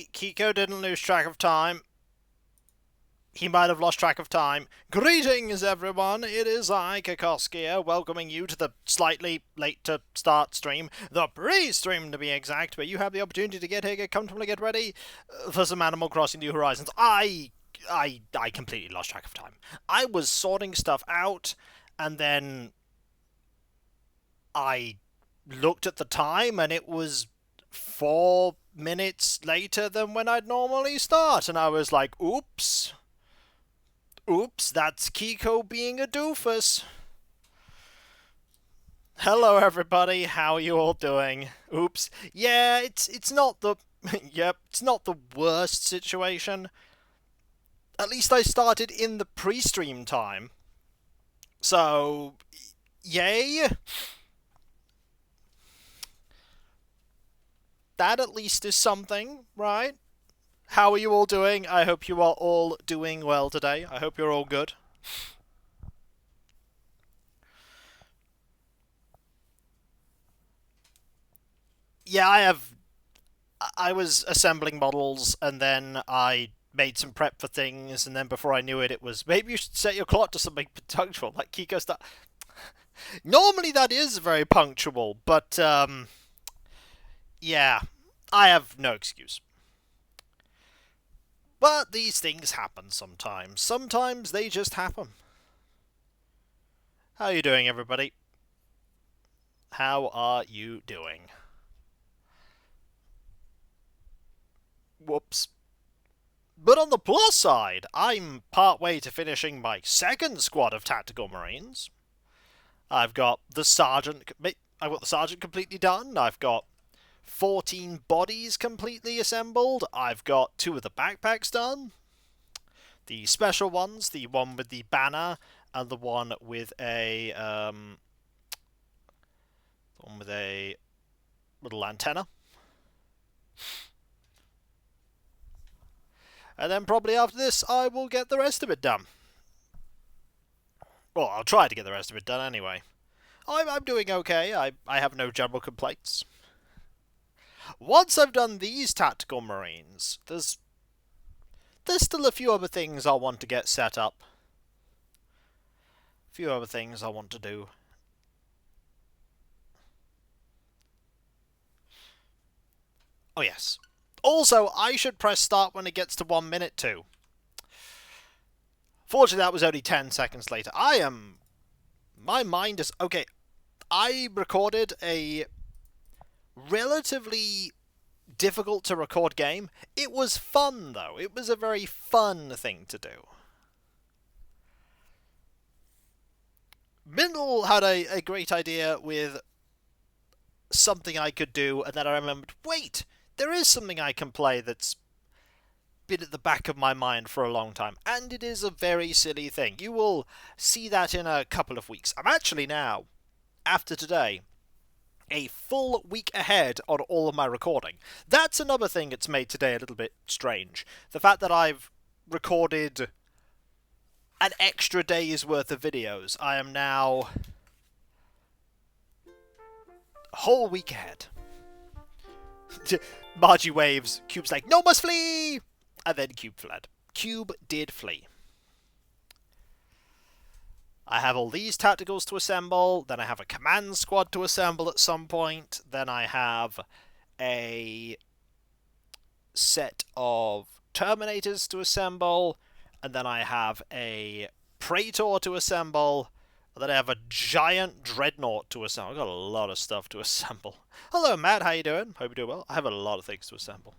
Kiko didn't lose track of time. He might have lost track of time. Greetings, everyone. It is I, Kikoskia, welcoming you to the slightly late to start stream, the pre-stream to be exact, where you have the opportunity to get here, get comfortable, get ready for some Animal Crossing New Horizons. I completely lost track of time. I was sorting stuff out, and then I looked at the time, and it was 4 minutes later than when I'd normally start, and I was like, oops. Oops, that's Kiko being a doofus. Hello, everybody. How are you all doing? Oops. Yeah, it's not the yep, it's not the worst situation. At least I started in the pre-stream time. So, yay. That at least is something, right? How are you all doing? I hope you are all doing well today. I hope you're all good. Yeah, I was assembling models, and then I made some prep for things, and then before I knew it, it was, maybe you should set your clock to something punctual, like Kiko stuff. Normally that is very punctual, but, yeah, I have no excuse. But these things happen sometimes. Sometimes they just happen. How are you doing, everybody? How are you doing? Whoops. But on the plus side, I'm partway to finishing my second squad of Tactical Marines. I've got the Sergeant completely done. I've got 14 bodies completely assembled. I've got 2 of the backpacks done. The special ones, the one with the banner and the one with a little antenna. And then probably after this, I will get the rest of it done. Well, I'll try to get the rest of it done anyway. I'm doing okay. I have no general complaints. Once I've done these Tactical Marines, there's still a few other things I want to get set up. A few other things I want to do. Oh yes. Also, I should press start when it gets to 1 minute too. Fortunately, that was only 10 seconds later. My mind is... Okay, I recorded a relatively difficult to record game. It was fun, though. It was a very fun thing to do. Mindle had a great idea with something I could do, and then I remembered, wait, there is something I can play that's been at the back of my mind for a long time, and it is a very silly thing. You will see that in a couple of weeks. I'm actually now, after today, a full week ahead on all of my recording. That's another thing that's made today a little bit strange. The fact that I've recorded an extra day's worth of videos. I am now a whole week ahead. Margie waves. Cube's like, no, must flee! And then Cube fled. Cube did flee. I have all these tacticals to assemble, then I have a command squad to assemble at some point, then I have a set of Terminators to assemble, and then I have a Praetor to assemble, and then I have a giant Dreadnought to assemble. I've got a lot of stuff to assemble. Hello, Matt, how you doing? Hope you're doing well. I have a lot of things to assemble.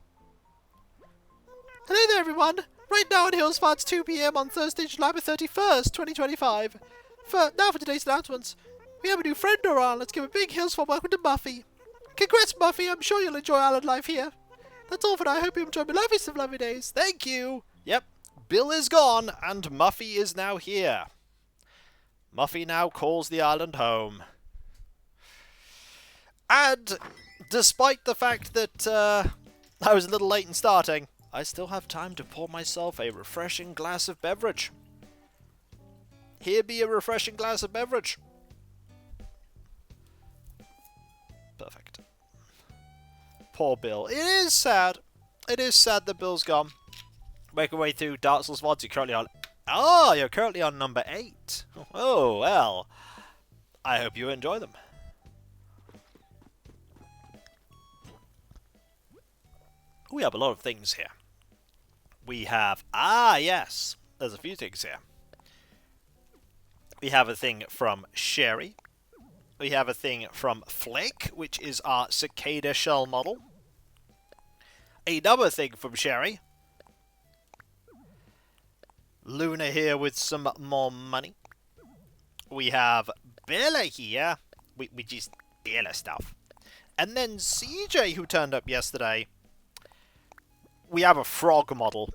Hello there, everyone! Right now in Hillsfar, it's 2 PM on Thursday, July 31st, 2025. Now for today's announcements. We have a new friend around. Let's give a big Hillsfar welcome to Muffy. Congrats, Muffy. I'm sure you'll enjoy island life here. That's all for now. I hope you enjoy my loveliest of lovely days. Thank you. Yep, Bill is gone, and Muffy is now here. Muffy now calls the island home. And despite the fact that I was a little late in starting, I still have time to pour myself a refreshing glass of beverage. Here be a refreshing glass of beverage. Perfect. Poor Bill. It is sad. it is sad that Bill's gone. Make our way through Dark Souls VODs. You're currently on... Oh, you're currently on number 8. Oh, well. I hope you enjoy them. We have a lot of things here. We have... Ah, yes. There's a few things here. We have a thing from Sherry. We have a thing from Flake, which is our cicada shell model. Another thing from Sherry. Luna here with some more money. We have Bella here, which is Bella stuff. And then CJ, who turned up yesterday. We have a frog model.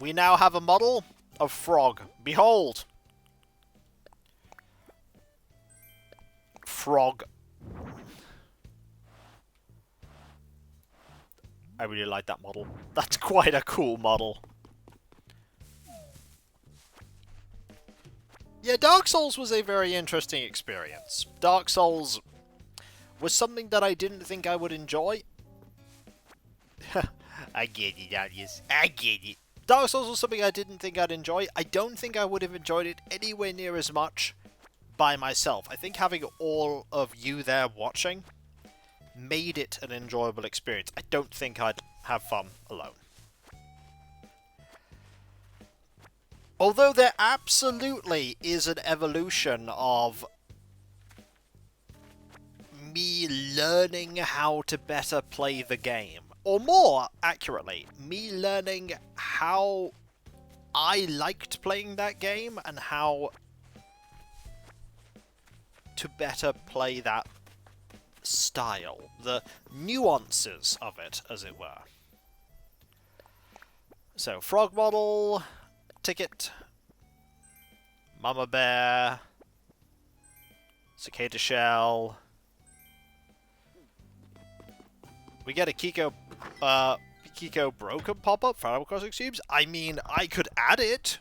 We now have a model of frog. Behold. Frog. I really like that model. That's quite a cool model. Yeah, Dark Souls was a very interesting experience. Dark Souls was something that I didn't think I would enjoy. I get it, Alias. I get it. Dark Souls was something I didn't think I'd enjoy. I don't think I would have enjoyed it anywhere near as much by myself. I think having all of you there watching made it an enjoyable experience. I don't think I'd have fun alone. Although there absolutely is an evolution of me learning how to better play the game. Or more accurately, me learning how I liked playing that game and how to better play that style. The nuances of it, as it were. So, frog model... Ticket, Mama Bear, Cicada Shell. We get a Kiko Broken pop-up for Animal Crossing Cubes. I mean, I could add it.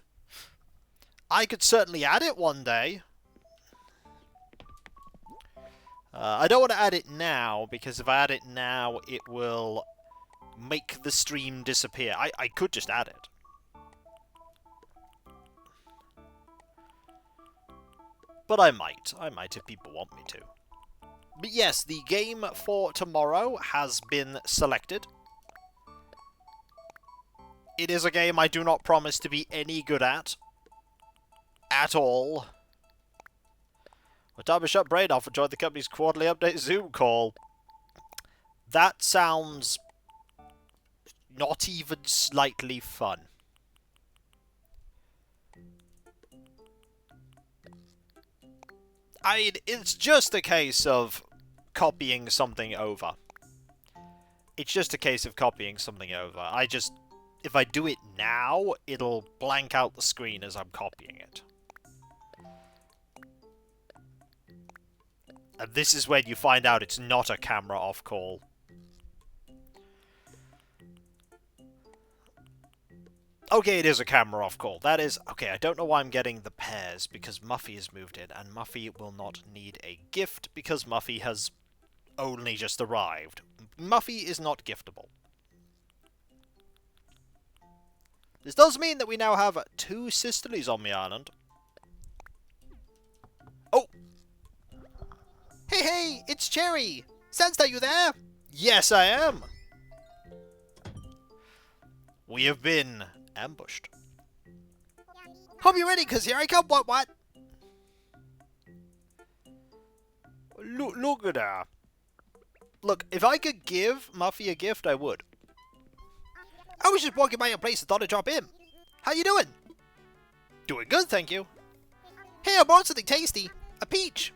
I could certainly add it one day. I don't want to add it now, because if I add it now, it will make the stream disappear. I could just add it. But I might if people want me to. But yes, the game for tomorrow has been selected. It is a game I do not promise to be any good at. At all. What time is shut brain off and join the company's quarterly update Zoom call? That sounds not even slightly fun. I mean, it's just a case of copying something over. It's just a case of copying something over. If I do it now, it'll blank out the screen as I'm copying it. And this is when you find out it's not a camera off call. Okay, it is a camera off call. That is... Okay, I don't know why I'm getting the pears, because Muffy has moved in, and Muffy will not need a gift, because Muffy has only just arrived. Muffy is not giftable. This does mean that we now have 2 sisterlies on the island. Oh! Hey, hey! It's Cherry! Sense, are you there? Yes, I am! We have been... ambushed. Hope you're ready, cause here I come, what? Look at her. Look, if I could give Muffy a gift, I would. I was just walking by your place and thought I'd drop in. How you doing? Doing good, thank you. Hey, I brought something tasty. A peach.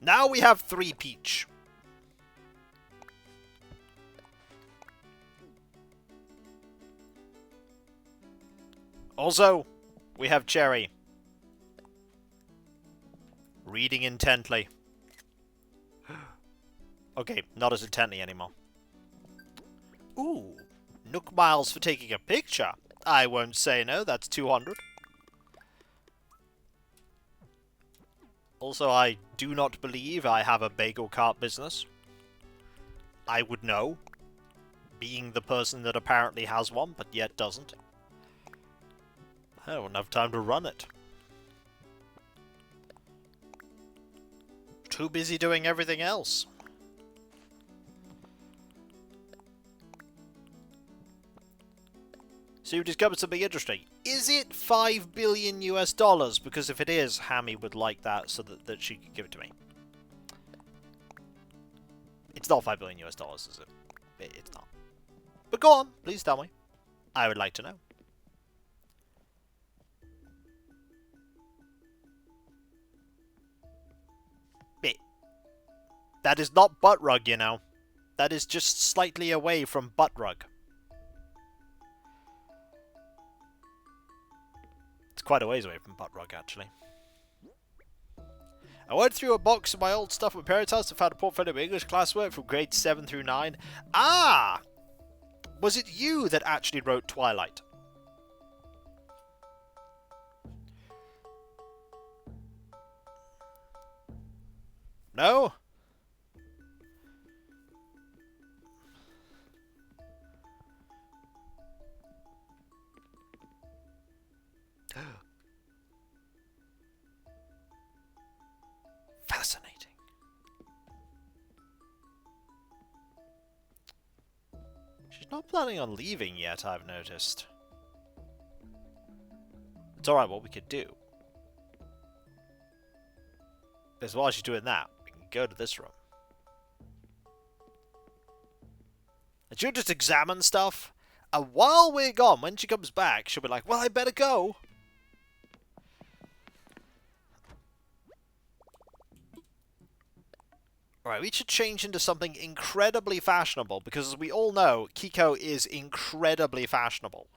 Now we have 3 peach. Also, we have Cherry. Reading intently. Okay, not as intently anymore. Ooh, Nook Miles for taking a picture. I won't say no, that's 200. Also, I do not believe I have a bagel cart business. I would know, being the person that apparently has one, but yet doesn't. I don't have time to run it. Too busy doing everything else. So you discovered something interesting. Is it 5 billion US dollars? Because if it is, Hammy would like that so that she could give it to me. It's not 5 billion US dollars, is it? It's not. But go on, please tell me. I would like to know. Bit. That is not butt rug, you know. That is just slightly away from butt rug. It's quite a ways away from butt rug, actually. I went through a box of my old stuff at my parents' house and found a portfolio of English classwork from grades 7 through 9. Ah! Was it you that actually wrote Twilight? No? Fascinating. She's not planning on leaving yet, I've noticed. It's alright, what we could do is while she's doing that, we can go to this room. And she'll just examine stuff, and while we're gone, when she comes back, she'll be like, well, I better go. Alright, we should change into something incredibly fashionable, because as we all know, Kiko is incredibly fashionable.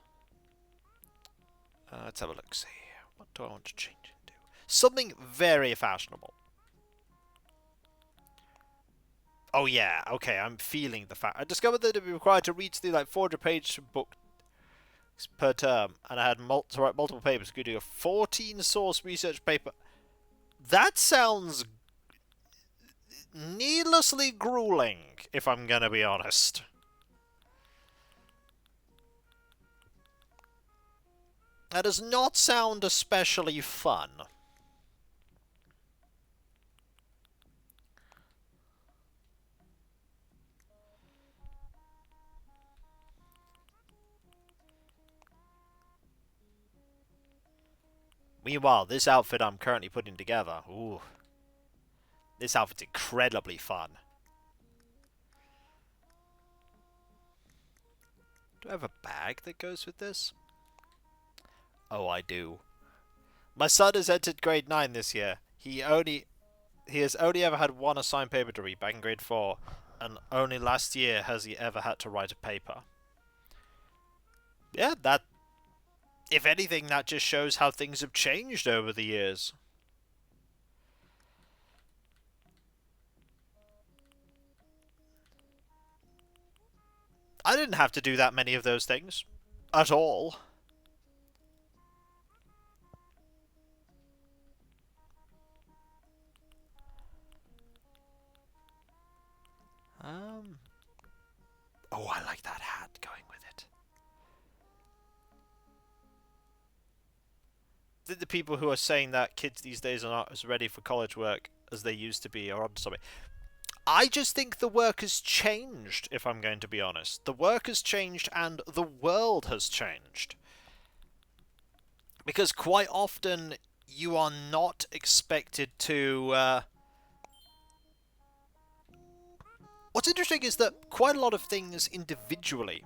Let's have a look, see. What do I want to change into? Something very fashionable. Oh yeah, okay, I'm feeling the fact. I discovered that it would be required to read through like 400-page book per term, and I had to write multiple papers, including a 14-source research paper. That sounds needlessly grueling, if I'm gonna be honest. That does not sound especially fun. Meanwhile, this outfit I'm currently putting together, ooh, this outfit's incredibly fun. Do I have a bag that goes with this? Oh, I do. My son has entered grade 9 this year. He has only ever had one assigned paper to read back in grade 4, and only last year has he ever had to write a paper. Yeah, that... If anything, that just shows how things have changed over the years. I didn't have to do that many of those things. At all. Oh, I like that hat going with it. The people who are saying that kids these days are not as ready for college work as they used to be are onto something. I just think the work has changed, if I'm going to be honest. The work has changed and the world has changed. Because quite often you are not expected to... What's interesting is that quite a lot of things individually,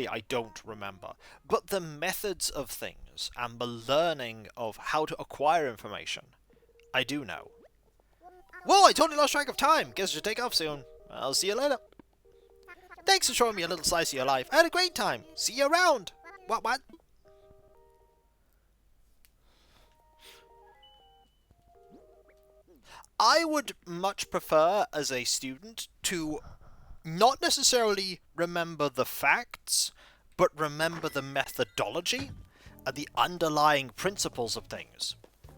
I don't remember, but the methods of things and the learning of how to acquire information, I do know. Whoa, I totally lost track of time. Guess I should take off soon. I'll see you later. Thanks for showing me a little slice of your life. I had a great time. See you around. What? I would much prefer, as a student, to not necessarily remember the facts, but remember the methodology and the underlying principles of things.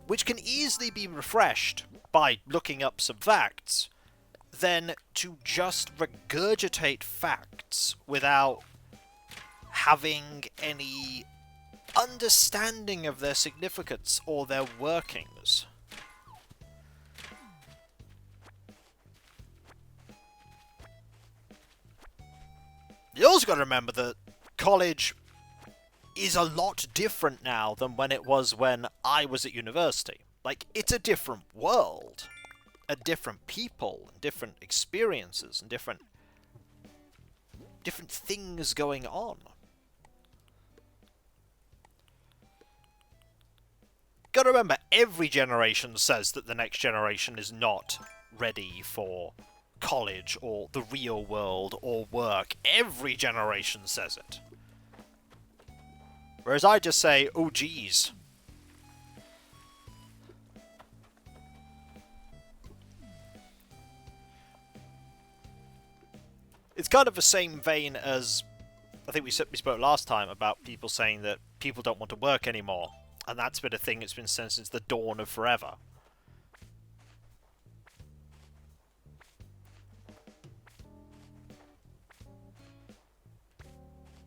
which can easily be refreshed by looking up some facts, than to just regurgitate facts without having any understanding of their significance or their workings. You also got to remember that college is a lot different now than when it was when I was at university. Like, it's a different world. And different people, and different experiences, and different things going on. Gotta remember, every generation says that the next generation is not ready for college, or the real world, or work. Every generation says it. Whereas I just say, oh geez. It's kind of the same vein as, I think we spoke last time about people saying that people don't want to work anymore. And that's been a thing that's been said since the dawn of forever.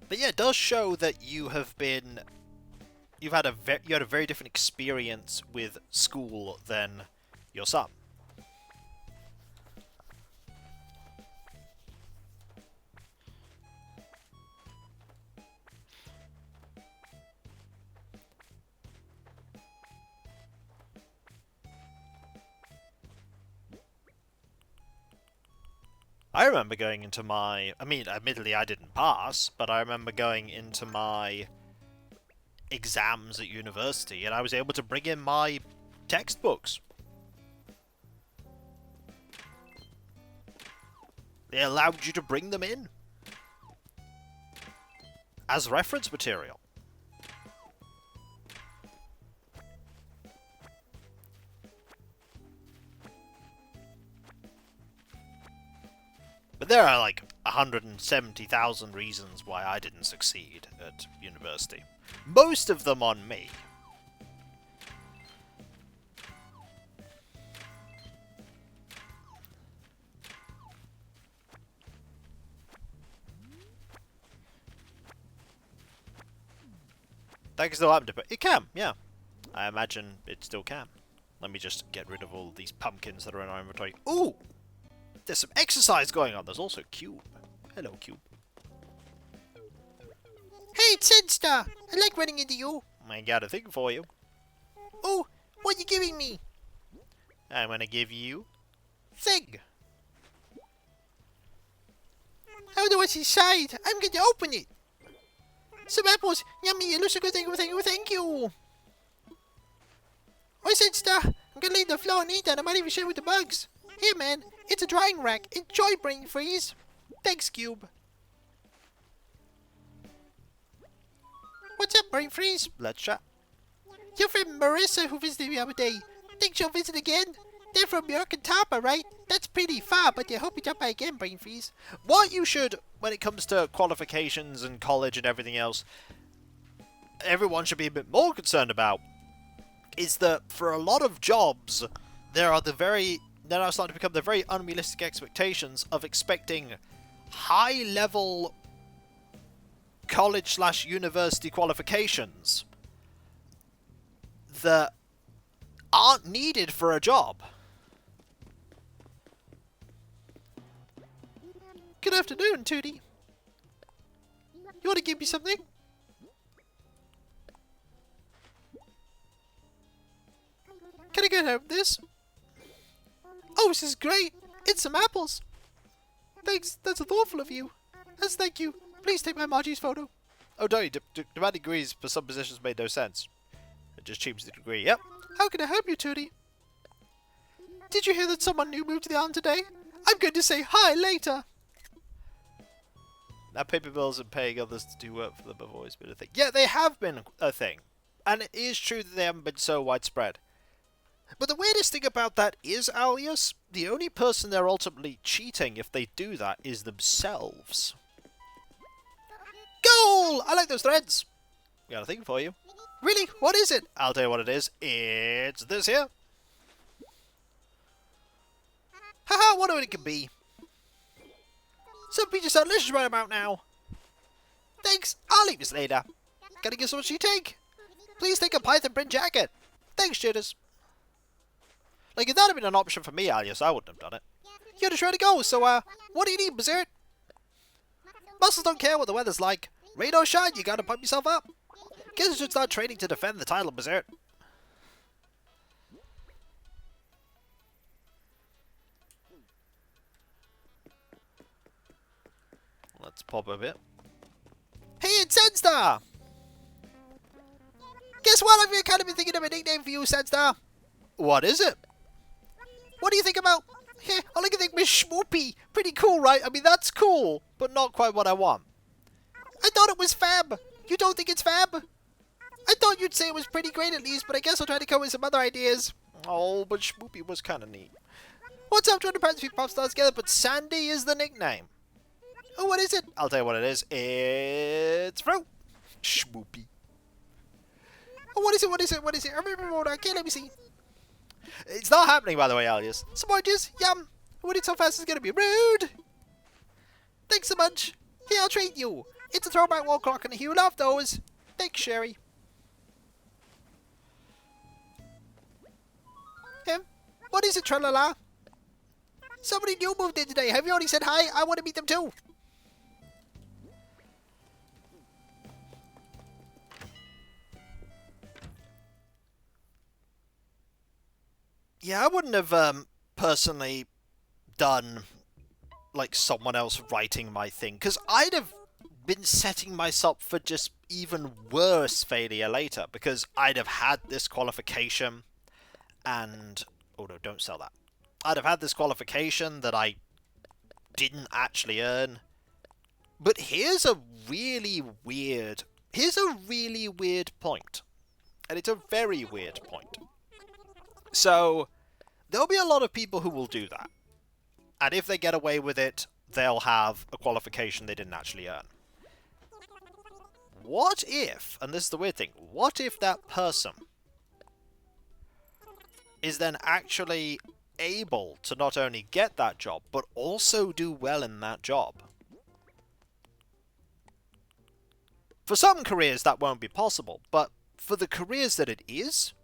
But yeah, it does show that you had a very different experience with school than your son. I remember going into my... I mean, admittedly I didn't pass, but I remember going into my exams at university and I was able to bring in my textbooks. They allowed you to bring them in as reference material. But there are like 170,000 reasons why I didn't succeed at university. Most of them on me. That can still happen, but it can, yeah. I imagine it still can. Let me just get rid of all these pumpkins that are in our inventory. Ooh! There's some exercise going on. There's also Cube. Hello, Cube. Hey, it's Sidstar. I like running into you. I got a thing for you. Oh, what are you giving me? I'm gonna give you... thing. How do I decide? I'm going to open it. Some apples. Yummy. It looks like a good thing. Thank you. Oh, Sidstar. I'm going to leave the floor and eat that. I might even share with the bugs. Here, man. It's a drying rack. Enjoy, Brain Freeze. Thanks, Cube. What's up, Brain Freeze? Let's chat. Your friend Marissa, who visited me the other day. Think she'll visit again? They're from York and Tapa, right? That's pretty far, but I hope you drop by again, Brain Freeze. What you should, when it comes to qualifications and college and everything else, everyone should be a bit more concerned about, is that for a lot of jobs, there are starting to become the very unrealistic expectations of expecting high-level college/university qualifications that aren't needed for a job. Good afternoon, Tootie. You want to give me something? Can I get out this? Oh, this is great. It's some apples. Thanks. That's thoughtful of you. Yes, thank you. Please take my Margie's photo. Oh, don't you? Demanding degrees for some positions made no sense. It just cheapens the degree. Yep. How can I help you, Tootie? Did you hear that someone new moved to the island today? I'm going to say hi later. Now, paper bills and paying others to do work for them have always been a thing. Yeah, they have been a thing. And it is true that they haven't been so widespread. But the weirdest thing about that is, Alias, the only person they're ultimately cheating if they do that is themselves. Goal! I like those threads. Got a thing for you. Really? What is it? I'll tell you what it is. It's this here. Haha, whatever it can be. Some peaches are delicious right about now. Thanks, I'll eat this later. Gotta get so much you take. Please take a python print jacket. Thanks, Jitters. Like, if that had been an option for me, Alias, I wouldn't have done it. You're just ready to go, so, what do you need, Berserk? Muscles don't care what the weather's like. Rain or shine, you gotta pump yourself up. Guess you should start training to defend the title, Berserk. Let's pop a bit. Hey, it's Senstar! Guess what? I've kind of been thinking of a nickname for you, Senstar. What is it? What do you think about... I like to think Miss Schmoopy. Pretty cool, right? I mean, that's cool, but not quite what I want. I thought it was fab. You don't think it's fab? I thought you'd say it was pretty great at least, but I guess I'll try to come with some other ideas. Oh, but Schmoopy was kind of neat. What's up, 200 pounds, 3 pop stars together, but Sandy is the nickname. Oh, what is it? I'll tell you what it is. It's fruit. Schmoopy. Oh, what is it? What is it? What is it? I remember what I can't let me see. It's not happening, by the way, Alias. Some oranges? Yum. When it's so fast, it's gonna be rude. Thanks so much. Here, I'll treat you. It's a throwback wall clock, and you love those. Thanks, Sherry. What is it, tralala? Somebody new moved in today. Have you already said hi? I want to meet them too. Yeah, I wouldn't have personally done like someone else writing my thing, because I'd have been setting myself for just even worse failure later, because I'd have had this qualification and... oh no, don't sell that. I'd have had this qualification that I didn't actually earn. But here's a really weird point. And it's a very weird point. So, there'll be a lot of people who will do that. And if they get away with it, they'll have a qualification they didn't actually earn. What if, and this is the weird thing, what if that person is then actually able to not only get that job, but also do well in that job? For some careers that won't be possible, but for the careers that it is,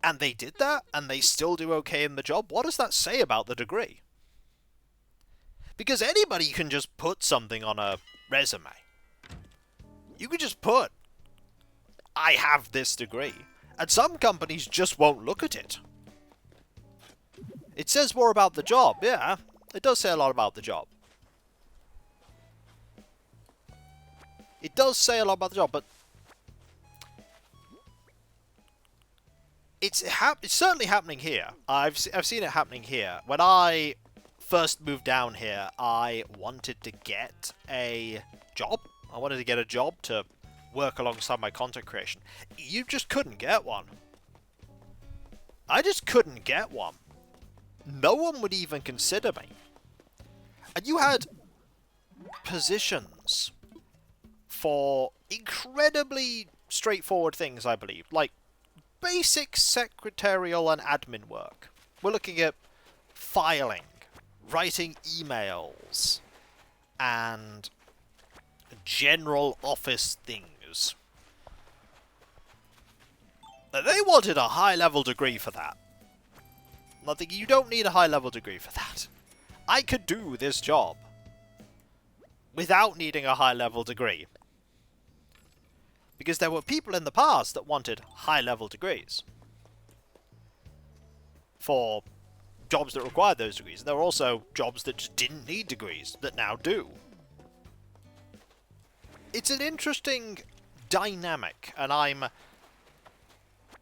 and they did that, and they still do okay in the job, what does that say about the degree? Because anybody can just put something on a resume. You could just put, I have this degree. And some companies just won't look at it. It says more about the job, yeah. It does say a lot about the job. It does say a lot about the job, but it's certainly happening here. I've seen it happening here. When I first moved down here, I wanted to get a job. I wanted to get a job to work alongside my content creation. You just couldn't get one. I just couldn't get one. No one would even consider me. And you had positions for incredibly straightforward things, I believe, like basic secretarial and admin work. We're looking at filing, writing emails, and general office things. They wanted a high-level degree for that. I'm thinking, you don't need a high-level degree for that. I could do this job without needing a high-level degree. Because there were people in the past that wanted high-level degrees for jobs that required those degrees. There were also jobs that just didn't need degrees that now do. It's an interesting dynamic, and I'm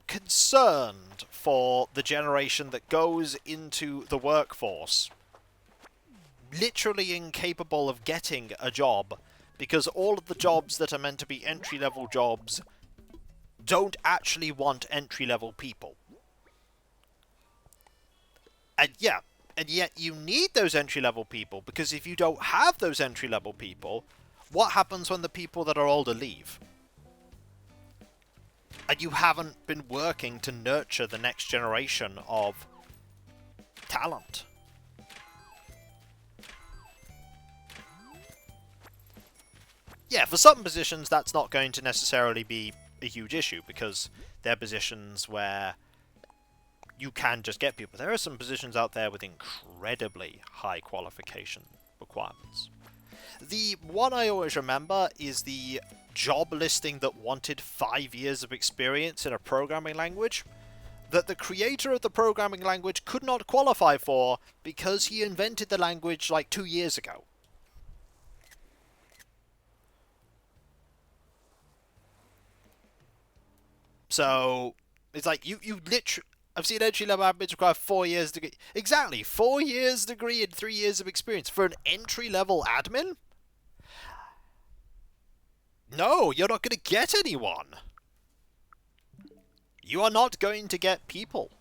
concerned for the generation that goes into the workforce literally incapable of getting a job, because all of the jobs that are meant to be entry-level jobs don't actually want entry-level people. And yet you need those entry-level people, because if you don't have those entry-level people, What happens when the people that are older leave? And you haven't been working to nurture the next generation of talent. Yeah, for some positions that's not going to necessarily be a huge issue, because they're positions where you can just get people. There are some positions out there with incredibly high qualification requirements. The one I always remember is the job listing that wanted 5 years of experience in a programming language, that the creator of the programming language could not qualify for because he invented the language like 2 years ago. So, it's like, you literally... I've seen entry-level admins require 4 years degree. Exactly, 4 years degree and 3 years of experience for an entry-level admin? No, you're not going to get anyone. You are not going to get people.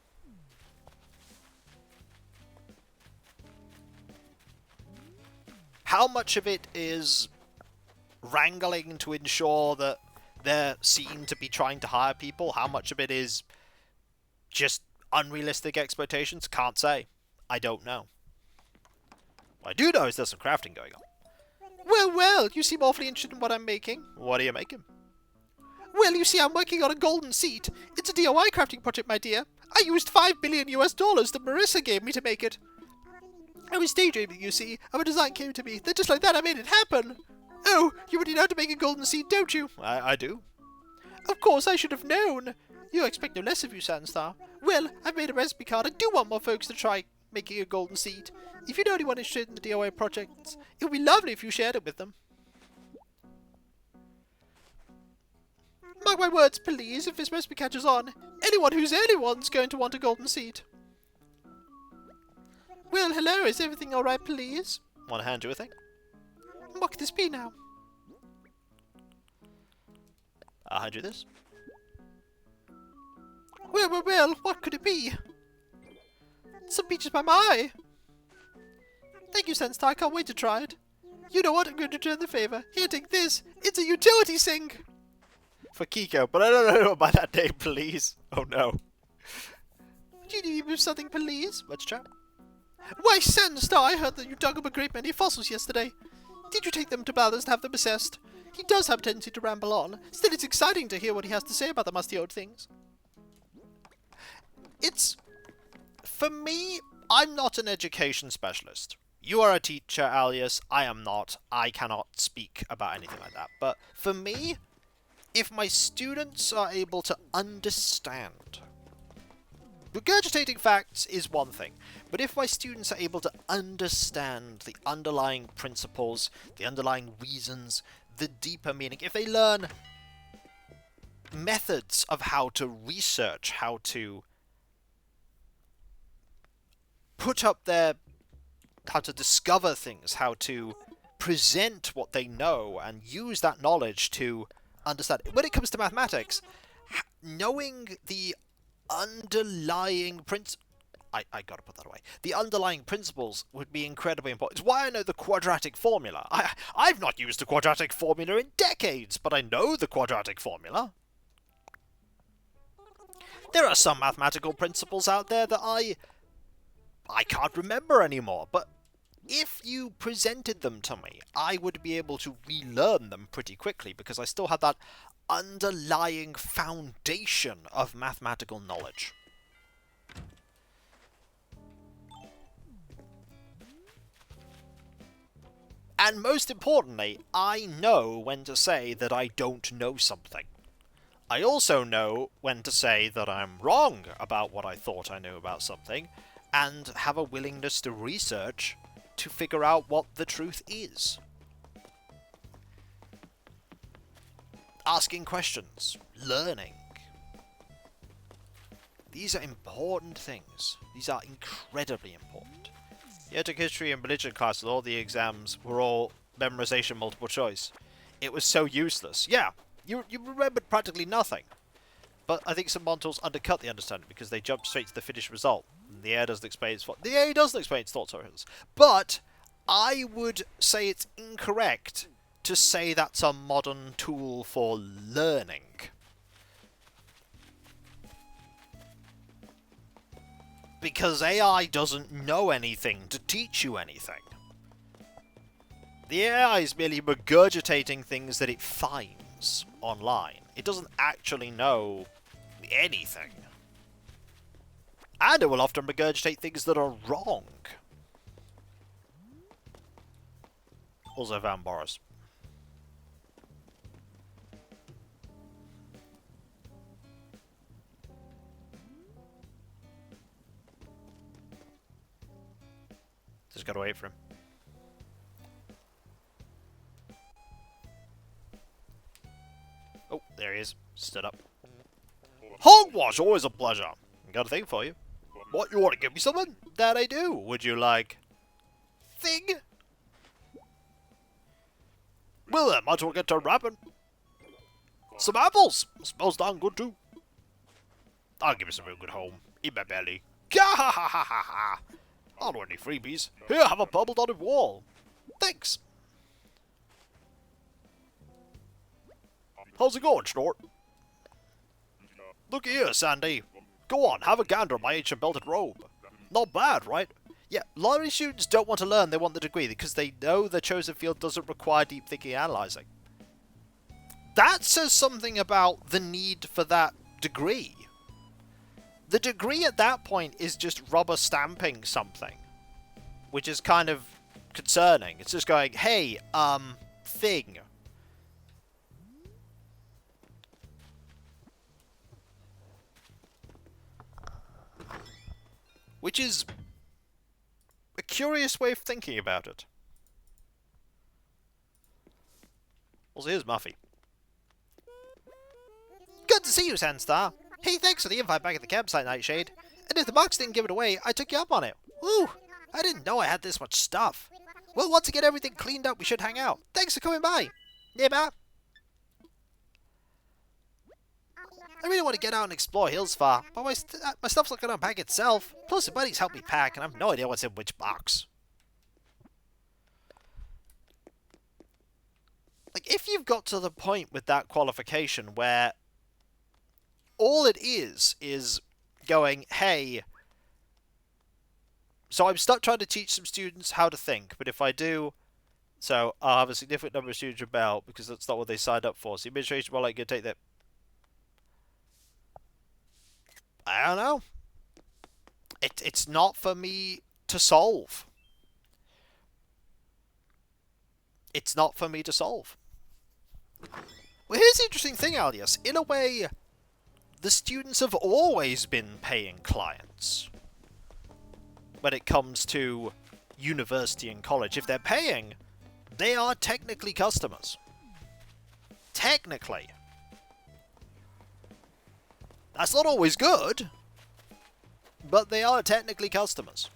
How much of it is wrangling to ensure that they're seen to be trying to hire people? How much of it is just unrealistic expectations? Can't say. I don't know. What I do know is there's some crafting going on. Well, you seem awfully interested in what I'm making. What are you making? Well, you see, I'm working on a golden seat. It's a DIY crafting project, my dear. I used $5 billion that Marissa gave me to make it. I was daydreaming, you see, and a design came to me. Then just like that, I made it happen. Oh, you already know how to make a golden seed, don't you? I do. Of course, I should have known. You expect no less of you, Sandstar. Well, I've made a recipe card. I do want more folks to try making a golden seed. If you know anyone interested in the DIY projects, it would be lovely if you shared it with them. Mark my words, please, if this recipe catches on, anyone who's anyone's going to want a golden seed. Well, hello, is everything alright, please? Want to hand you a thing? What could this be now? I'll hand you this. Well, what could it be? Some peaches by my eye. Thank you, Senstar, I can't wait to try it. You know what, I'm going to return the favour. Here, take this. It's a utility sink. For Kiko, but I don't know about that name, please. Oh no. Do you need me with something, please? Let's chat. Why, Sandstar, I heard that you dug up a great many fossils yesterday. Did you take them to Balthus to have them assessed? He does have a tendency to ramble on. Still, it's exciting to hear what he has to say about the musty old things. For me, I'm not an education specialist. You are a teacher, Alias. I am not. I cannot speak about anything like that. But for me, if my students are able to understand... Regurgitating facts is one thing, but if my students are able to understand the underlying principles, the underlying reasons, the deeper meaning, if they learn methods of how to research, how to put up how to discover things, how to present what they know, and use that knowledge to understand. When it comes to mathematics, knowing the underlying I gotta put that away. The underlying principles would be incredibly important. It's why I know the quadratic formula. I've not used the quadratic formula in decades, but I know the quadratic formula. There are some mathematical principles out there that I can't remember anymore, but if you presented them to me, I would be able to relearn them pretty quickly, because I still have that underlying foundation of mathematical knowledge. And most importantly, I know when to say that I don't know something. I also know when to say that I'm wrong about what I thought I knew about something, and have a willingness to research to figure out what the truth is. Asking questions, learning. These are important things. These are incredibly important. You took history and religion classes, all the exams were all memorization multiple choice. It was so useless. Yeah, you remembered practically nothing. But I think some modules undercut the understanding because they jumped straight to the finished result. The AI doesn't explain its thoughts. The AI doesn't explain its thoughts. But I would say it's incorrect to say that's a modern tool for learning. Because AI doesn't know anything to teach you anything. The AI is merely regurgitating things that it finds online. It doesn't actually know anything. And it will often regurgitate things that are wrong. Also found Boris. Just gotta wait for him. Oh, there he is. Stood up. Hogwash, always a pleasure. Got a thing for you. What, you want to give me something? That I do. Would you like... thing? Well then, might as well get to rapping. Some apples! Smells darn good too. I'll give you some real good home. In my belly. Gah ha ha ha ha ha! I don't want any freebies. Here, have a purple dotted wall. Thanks. How's it going, Snort? Look here, Sandy. Go on, have a gander at my ancient belted robe. Not bad, right? Yeah, a lot of students don't want to learn, they want the degree, because they know the chosen field doesn't require deep thinking and analysing. That says something about the need for that degree. The degree at that point is just rubber stamping something, which is kind of concerning. It's just going, hey, thing. Which is a curious way of thinking about it. Also, here's Muffy. Good to see you, Sandstar. Hey, thanks for the invite back at the campsite, Nightshade. And if the box didn't give it away, I took you up on it. Woo! I didn't know I had this much stuff. Well, once I get everything cleaned up, we should hang out. Thanks for coming by. Yeah, ma. I really want to get out and explore Hills Far, but my stuff's not going to unpack itself. Plus, the buddies helped me pack, and I have no idea what's in which box. Like, if you've got to the point with that qualification where all it is going, hey, so I'm stuck trying to teach some students how to think, but if I do, so I'll have a significant number of students rebel because that's not what they signed up for. So the administration will like you take that. I don't know. It's not for me to solve. It's not for me to solve. Well, here's the interesting thing, Alias. In a way, the students have always been paying clients when it comes to university and college. If they're paying, they are technically customers. Technically. That's not always good, but they are technically customers.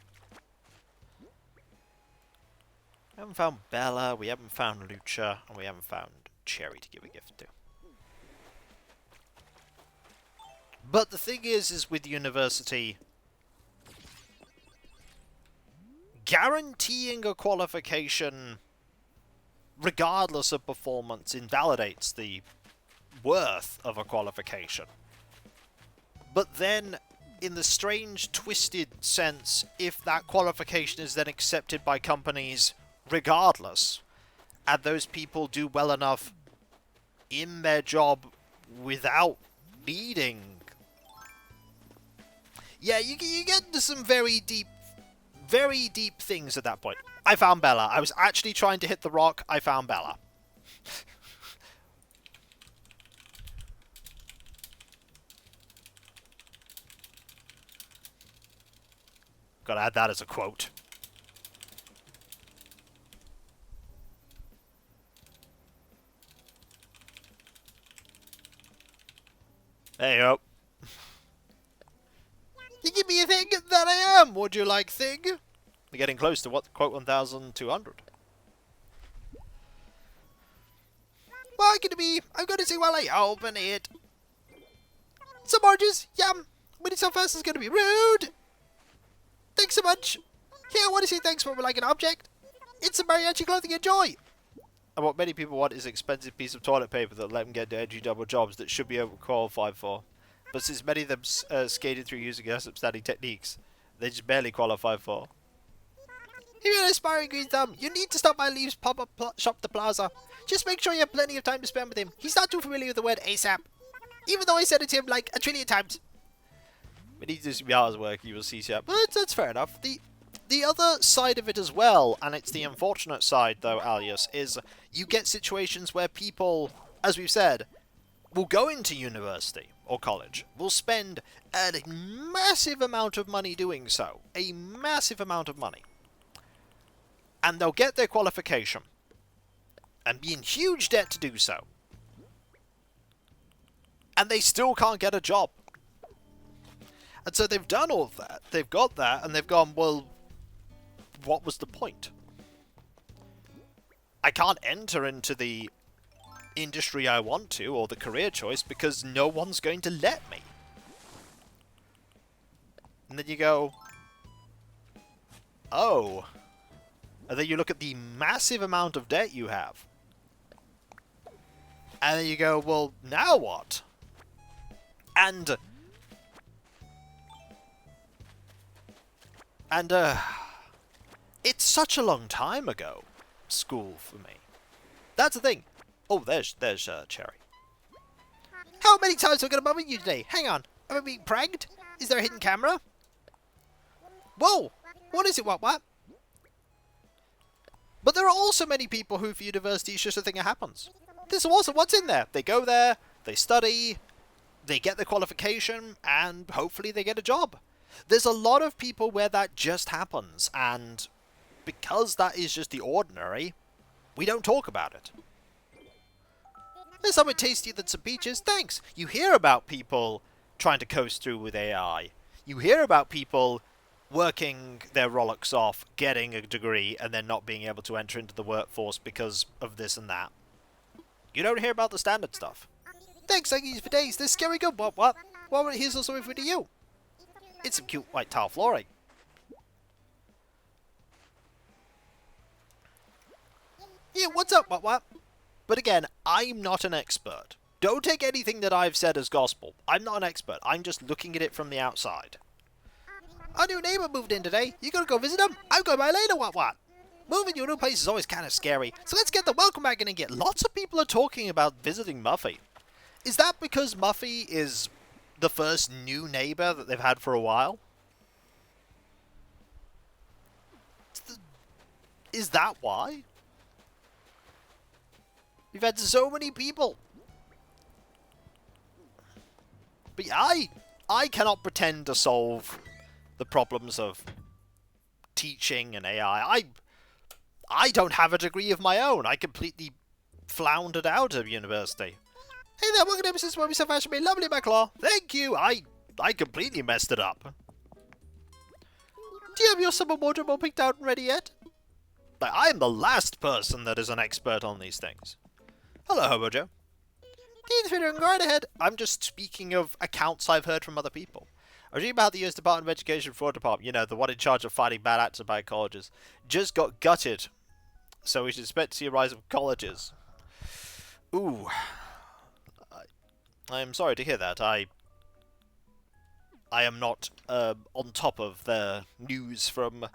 We haven't found Bella, we haven't found Lucha, and we haven't found Cherry to give a gift to. But the thing is with university, guaranteeing a qualification, regardless of performance, invalidates the worth of a qualification. But then, in the strange, twisted sense, if that qualification is then accepted by companies regardless, and those people do well enough in their job without needing... Yeah, you get into some very deep things at that point. I found Bella. I was actually trying to hit the rock. I found Bella. Gotta add that as a quote. Hey yo. You give me a thing that I am, would you like thing? We're getting close to what? Quote 1,200. What could it be? I'm gonna see while I open it. Some oranges, yum. Winning so fast is gonna be rude. Thanks so much. Here, I want to say thanks for like an object. It's some mariachi clothing, enjoy. And what many people want is an expensive piece of toilet paper that let them get into entry-level jobs that should be overqualified for. But since many of them skated through using less upstanding techniques, they just barely qualify for. If you're an aspiring green thumb, you need to stop by Leaves pop-up shop the plaza. Just make sure you have plenty of time to spend with him. He's not too familiar with the word ASAP. Even though I said it to him like a trillion times. But he does some hours work, you will see, but that's fair enough. The other side of it as well, and it's the unfortunate side though, Alias, is you get situations where people, as we've said, will go into university or college, will spend a massive amount of money doing so. A massive amount of money. And they'll get their qualification and be in huge debt to do so. And they still can't get a job. And so they've done all of that. They've got that, and they've gone, well, what was the point? I can't enter into the industry I want to, or the career choice, because no one's going to let me. And then you go, oh. And then you look at the massive amount of debt you have. And then you go, well, now what? And it's such a long time ago, school for me. That's the thing. Oh, there's Cherry. How many times am I going to bump into you today? Hang on. Am I being pranked? Is there a hidden camera? Whoa! What is it, what? But there are also many people who, for university, it's just a thing that happens. This is awesome. What's in there? They go there, they study, they get their qualification, and hopefully they get a job. There's a lot of people where that just happens, and because that is just the ordinary, we don't talk about it. There's something tastier than some peaches, thanks. You hear about people trying to coast through with AI. You hear about people working their rollicks off, getting a degree, and then not being able to enter into the workforce because of this and that. You don't hear about the standard stuff. Thanks, I can use for days. This scary good, what? What would it hear so sorry for to you? It's some cute white tile flooring. Yeah, what's up, what? But again, I'm not an expert. Don't take anything that I've said as gospel. I'm not an expert. I'm just looking at it from the outside. Our new neighbor moved in today. You gonna go visit him? I'm going by later, what? Moving to a new place is always kind of scary, so let's get the welcome wagon and get. Lots of people are talking about visiting Muffy. Is that because Muffy is the first new neighbor that they've had for a while? Is that why? We've had so many people. But I cannot pretend to solve the problems of teaching and AI. I don't have a degree of my own. I completely floundered out of university. Hey there, welcome to episode where we so fashion me lovely, my claw. Thank you. I completely messed it up. Do you have your summer wardrobe all picked out and ready yet? I am the last person that is an expert on these things. Hello, Hobo Joe. Dean's video and go right ahead. I'm just speaking of accounts I've heard from other people. I was reading about the US Department of Education Fraud Department, you know, the one in charge of fighting bad acts by colleges, just got gutted. So we should expect to see a rise of colleges. Ooh. I am sorry to hear that. I am not on top of the news from...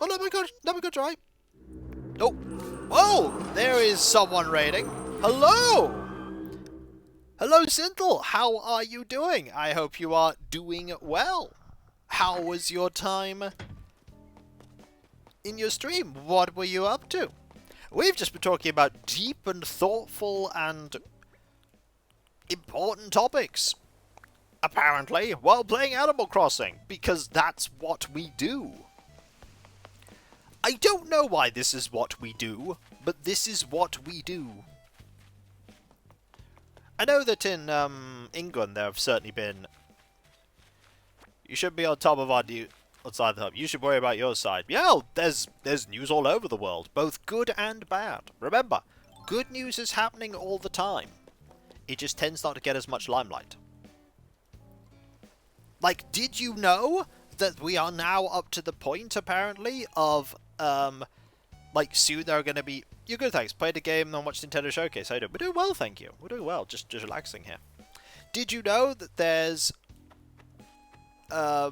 Oh, let me go try. Oh. Whoa! There is someone raiding. Hello! Hello, Synthel. How are you doing? I hope you are doing well. How was your time in your stream? What were you up to? We've just been talking about deep and thoughtful and important topics, apparently, while playing Animal Crossing, because that's what we do. I don't know why this is what we do, but this is what we do. I know that in England there have certainly been... You should be on top of our news side of the hub. You should worry about your side. Yeah, there's news all over the world, both good and bad. Remember, good news is happening all the time. It just tends not to get as much limelight. Like, did you know that we are now up to the point, apparently, of, like, soon there are going to be You're good, thanks. Played a game and watched Nintendo Showcase. How you doing? We're doing well, thank you. We're doing well. Just relaxing here. Did you know that there's we're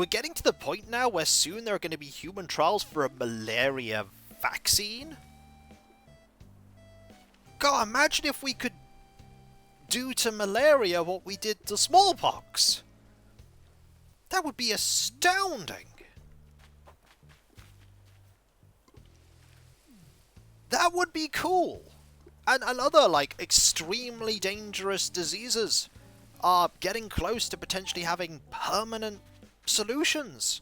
getting to the point now where soon there are going to be human trials for a malaria vaccine? God, imagine if we could do to malaria what we did to smallpox. That would be astounding. That would be cool. And other, like, extremely dangerous diseases are getting close to potentially having permanent solutions.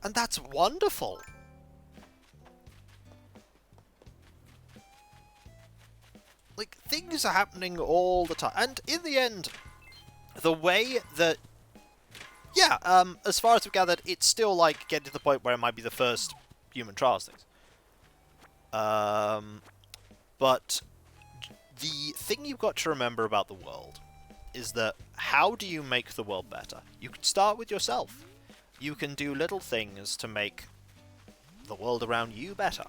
And that's wonderful. Like, things are happening all the time. And in the end, the way that... Yeah, as far as we've gathered, it's still, like, getting to the point where it might be the first human trials things. But the thing you've got to remember about the world is that how do you make the world better? You can start with yourself. You can do little things to make the world around you better.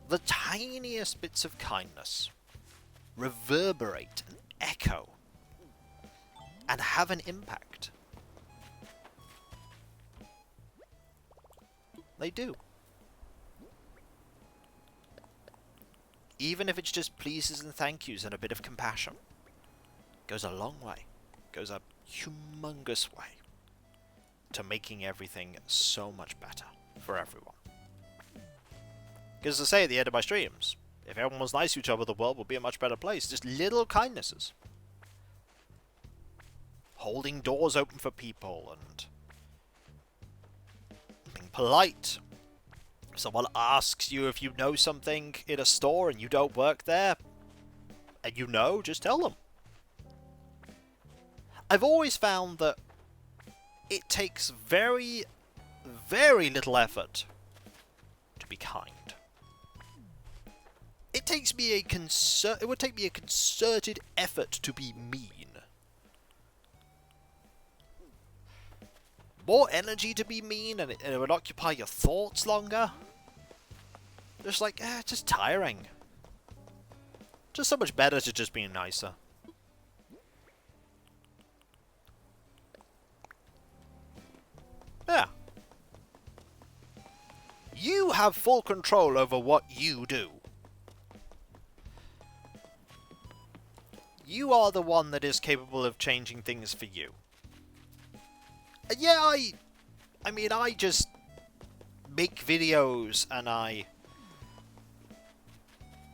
The tiniest bits of kindness reverberate and echo and have an impact. They do. Even if it's just pleases and thank yous and a bit of compassion. Goes a long way. Goes a humongous way to making everything so much better for everyone. Because as I say at the end of my streams, if everyone was nice to each other, the world would be a much better place. Just little kindnesses. Holding doors open for people and being polite. If someone asks you if you know something in a store and you don't work there, and you know, just tell them. I've always found that it takes very, very little effort to be kind. It takes me it would take me a concerted effort to be mean. More energy to be mean, and it would occupy your thoughts longer. Just like, just tiring. Just so much better to just be nicer. Yeah. You have full control over what you do. You are the one that is capable of changing things for you. And yeah, I mean, I just make videos and I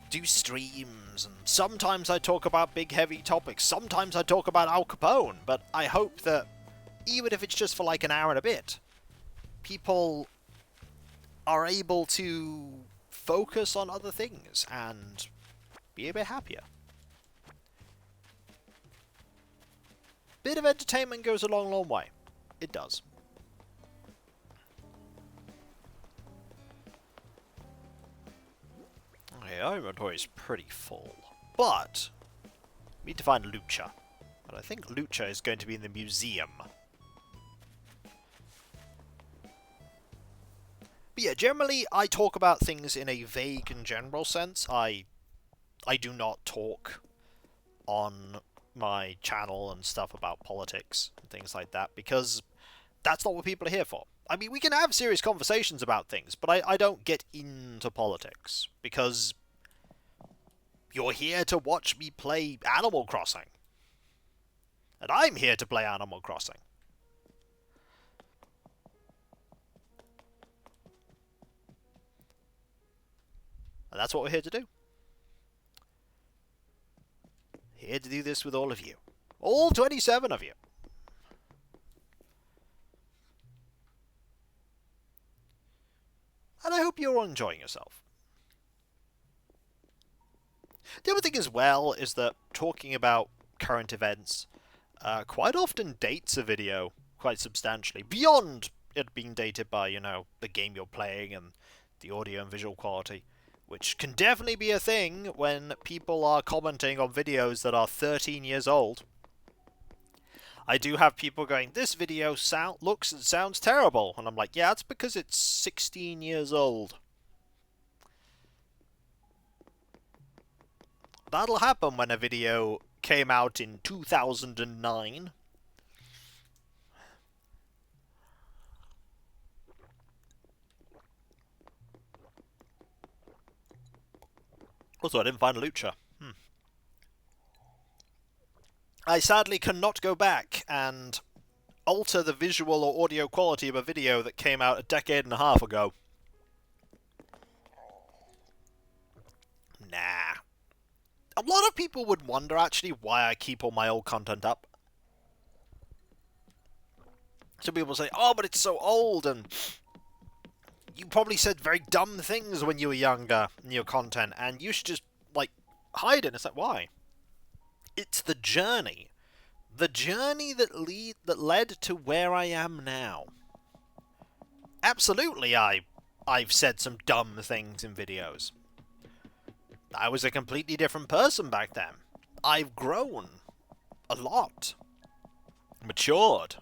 do streams, and sometimes I talk about big heavy topics, sometimes I talk about Al Capone, but I hope that even if it's just for like an hour and a bit, people are able to focus on other things and be a bit happier. Bit of entertainment goes a long, long way. It does. Okay, our inventory is pretty full, but we need to find Lucha. And I think Lucha is going to be in the museum. But yeah, generally I talk about things in a vague and general sense. I do not talk on my channel and stuff about politics and things like that, because that's not what people are here for. I mean, we can have serious conversations about things, but I don't get into politics, because you're here to watch me play Animal Crossing. And I'm here to play Animal Crossing. And that's what we're here to do. Here to do this with all of you. All 27 of you. And I hope you're all enjoying yourself. The other thing as well is that talking about current events quite often dates a video quite substantially, beyond it being dated by, you know, the game you're playing and the audio and visual quality, which can definitely be a thing when people are commenting on videos that are 13 years old. I do have people going, this video looks and sounds terrible. And I'm like, yeah, it's because it's 16 years old. That'll happen when a video came out in 2009. Also, I didn't find a Lucha. I sadly cannot go back and alter the visual or audio quality of a video that came out a decade and a half ago. Nah. A lot of people would wonder, actually, why I keep all my old content up. Some people say, oh, but it's so old, and you probably said very dumb things when you were younger in your content, and you should just, like, hide it. It's like, why? It's the journey. The journey that led to where I am now. Absolutely, I've said some dumb things in videos. I was a completely different person back then. I've grown a lot. Matured.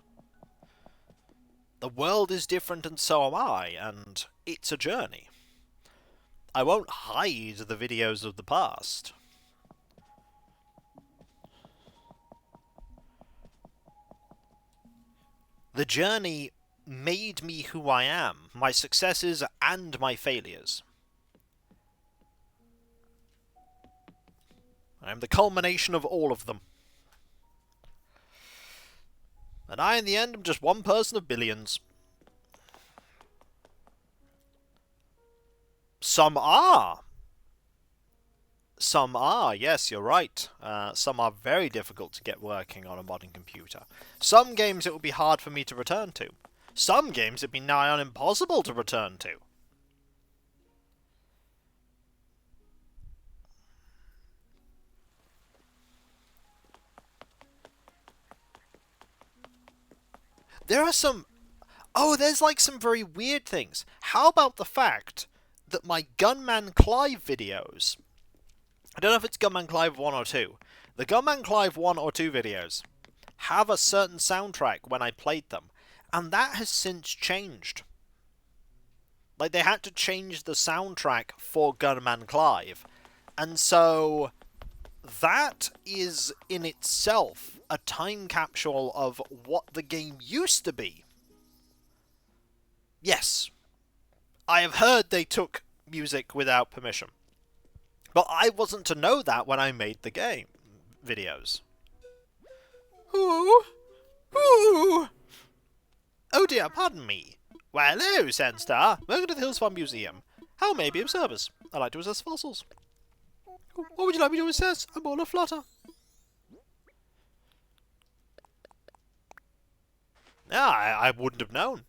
The world is different and so am I, and it's a journey. I won't hide the videos of the past. The journey made me who I am, my successes and my failures. I am the culmination of all of them. And I, in the end, am just one person of billions. Some are. Some are, yes, you're right. Some are very difficult to get working on a modern computer. Some games it would be hard for me to return to. Some games it'd be nigh on impossible to return to. There are some... Oh, there's like some very weird things. How about the fact that my Gunman Clive videos... I don't know if it's Gunman Clive 1 or 2. The Gunman Clive 1 or 2 videos have a certain soundtrack when I played them, and that has since changed. Like, they had to change the soundtrack for Gunman Clive. And so, that is in itself a time capsule of what the game used to be. Yes, I have heard they took music without permission. But I wasn't to know that when I made the game videos. Ooh! Ooh! Oh dear, pardon me. Well, hello, Sandstar. Welcome to the Hills Farm Museum. How may I be of service? I like to assess fossils. What would you like me to assess? I'm all aflutter. Ah, I wouldn't have known.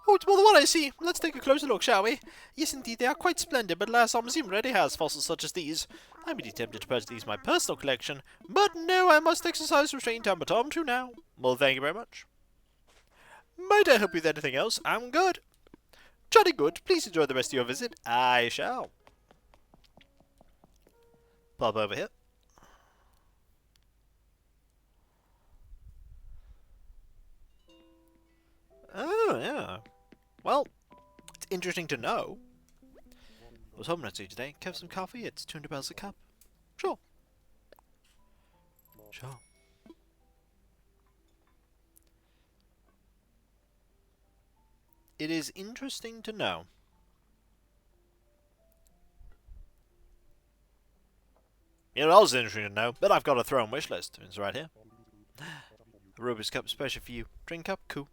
Oh, it's more than one I see. Let's take a closer look, shall we? Yes, indeed, they are quite splendid, but alas, our museum already has fossils such as these. I may be tempted to purchase these in my personal collection, but no, I must exercise restraint and I'm to now. Well, thank you very much. Might I help you with anything else? I'm good. Jolly good. Please enjoy the rest of your visit. I shall. Pop over here. Oh, yeah. Well, it's interesting to know. I was home to today. Have some coffee? It's 200 bells a cup. Sure. Sure. It is interesting to know. You know what else is interesting to know? But I've got a throw on wish list. It's right here. A Rubik's Cup special for you. Drink up, cool.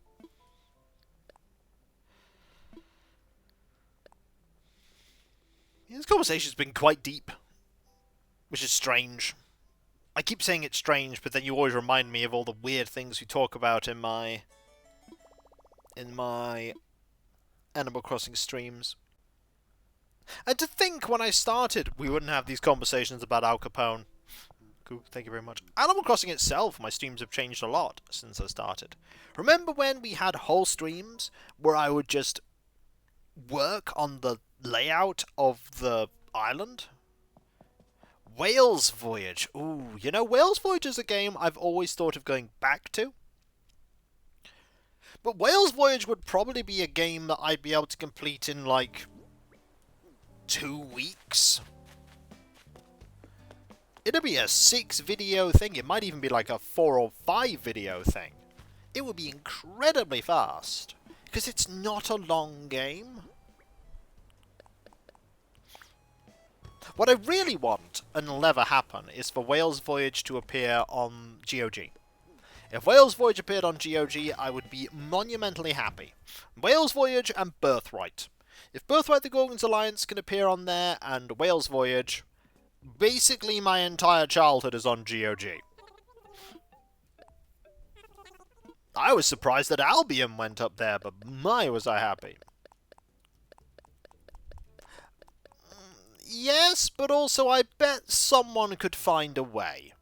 Yeah, this conversation's been quite deep, which is strange. I keep saying it's strange, but then you always remind me of all the weird things we talk about in my Animal Crossing streams. And to think when I started, we wouldn't have these conversations about Al Capone. Cool, thank you very much. Animal Crossing itself, my streams have changed a lot since I started. Remember when we had whole streams where I would just work on the layout of the island? Whale's Voyage. Ooh, you know, Whale's Voyage is a game I've always thought of going back to. But Whale's Voyage would probably be a game that I'd be able to complete in, like, 2 weeks. It'd be a 6-video thing. It might even be like a 4 or 5-video thing. It would be incredibly fast. Because it's not a long game. What I really want, and will never happen, is for Whale's Voyage to appear on GOG. If Whale's Voyage appeared on GOG, I would be monumentally happy. Whale's Voyage and Birthright. If Birthright the Gorgon's Alliance can appear on there, and Whale's Voyage, basically my entire childhood is on GOG. I was surprised that Albion went up there, but my was I happy. Yes, but also I bet someone could find a way.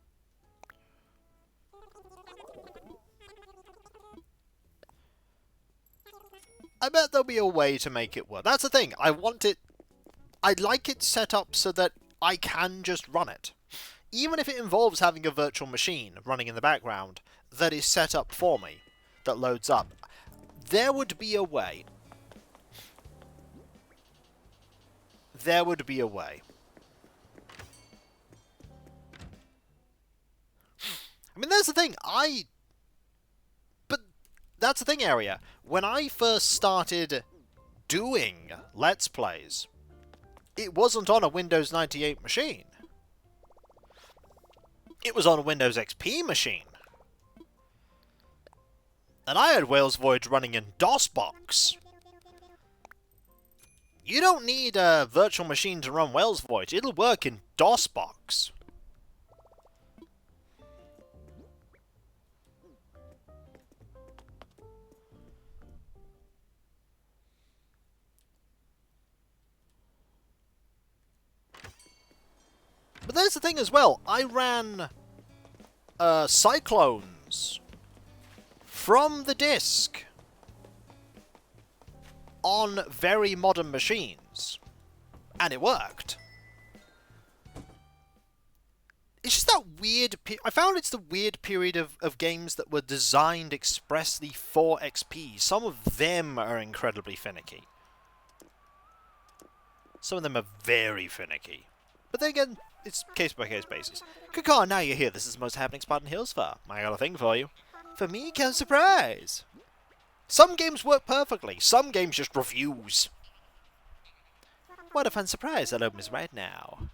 I bet there'll be a way to make it work. That's the thing. I'd like it set up so that I can just run it. Even if it involves having a virtual machine running in the background that is set up for me, that loads up. There would be a way. There would be a way. I mean, that's the thing. But that's the thing, Area. When I first started doing Let's Plays, it wasn't on a Windows 98 machine. It was on a Windows XP machine. And I had Whale's Voyage running in DOSBox. You don't need a virtual machine to run Whale's Voyage. It'll work in DOSBox. But there's the thing as well. I ran Cyclones from the disk on very modern machines. And it worked. It's just that weird... I found it's the weird period of games that were designed expressly for XP. Some of them are incredibly finicky. Some of them are very finicky. But then again, it's case-by-case basis. Kakar, now you're here. This is the most happening spot in Hillsfar. I got a thing for you. For me, come surprise. Some games work perfectly. Some games just refuse. What a fun surprise. I'll open this right now.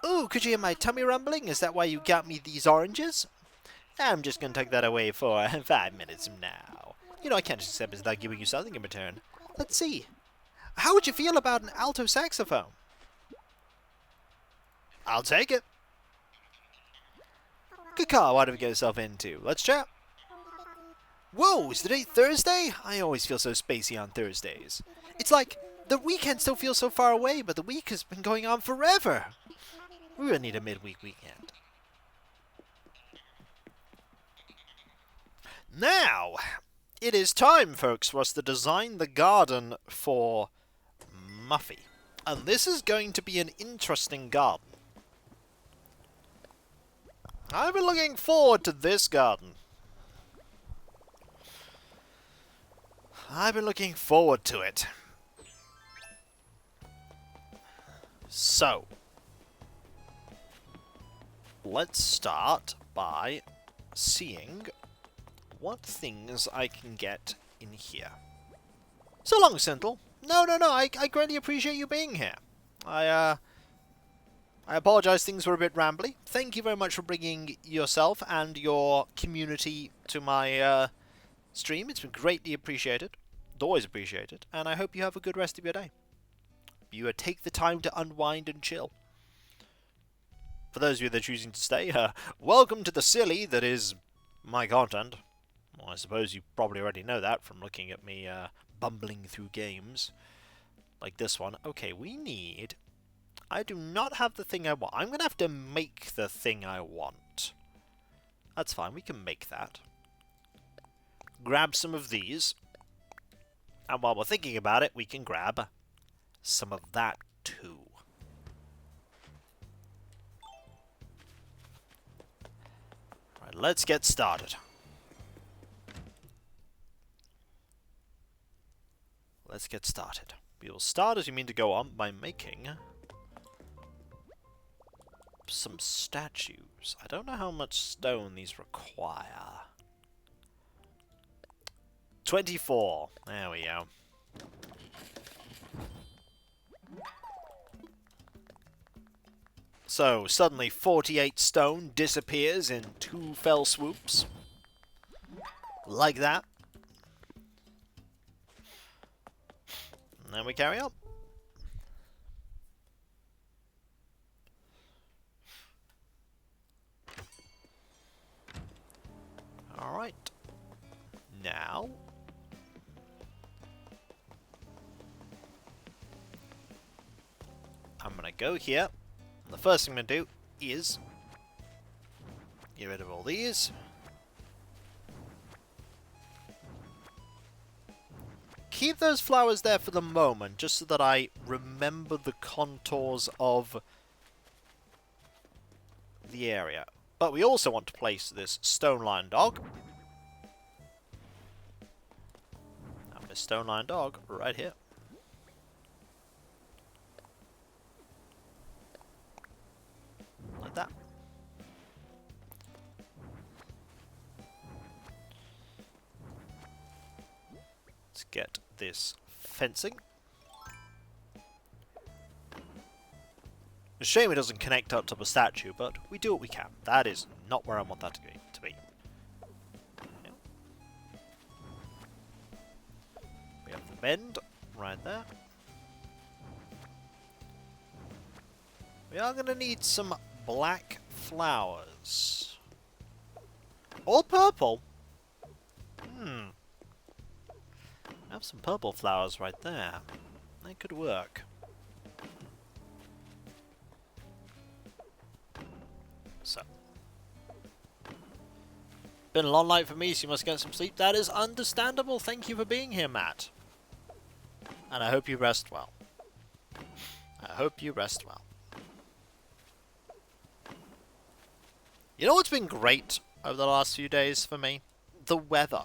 Ooh, could you hear my tummy rumbling? Is that why you got me these oranges? I'm just going to take that away for 5 minutes from now. You know, I can't just accept it without giving you something in return. Let's see. How would you feel about an alto saxophone? I'll take it. Good car, what have you got yourself into? Let's chat. Whoa, is today Thursday? I always feel so spacey on Thursdays. It's like, the weekend still feels so far away, but the week has been going on forever. We really need a midweek weekend. Now, it is time, folks, for us to design the garden for Muffy. And this is going to be an interesting garden. I've been looking forward to this garden. I've been looking forward to it. So, let's start by seeing what things I can get in here. So long, Sentinel. No, I greatly appreciate you being here. I apologize, things were a bit rambly. Thank you very much for bringing yourself and your community to my stream. It's been greatly appreciated. Always appreciated. And I hope you have a good rest of your day. You take the time to unwind and chill. For those of you that are choosing to stay, welcome to the silly that is my content. Well, I suppose you probably already know that from looking at me bumbling through games. Like this one. Okay, we need... I do not have the thing I want. I'm going to have to make the thing I want. That's fine, we can make that. Grab some of these. And while we're thinking about it, we can grab some of that too. Right, let's get started. let's get started. We will start, as you mean to go on, by making some statues. I don't know how much stone these require. 24. There we go. So, suddenly 48 stone disappears in 2 fell swoops. Like that. And then we carry on. Alright. Now, I'm going to go here. And the first thing I'm going to do is get rid of all these. Keep those flowers there for the moment, just so that I remember the contours of the area. But we also want to place this stone lion dog. And this stone lion dog right here. Like that. Let's get this fencing. A shame it doesn't connect up to the statue, but we do what we can. That is not where I want that to be. Yeah. We have the bend right there. We are going to need some black flowers. Or purple. I have some purple flowers right there. They could work. So. Been a long night for me, so you must get some sleep. That is understandable. Thank you for being here, Matt. And I hope you rest well. I hope you rest well. You know what's been great over the last few days for me? The weather.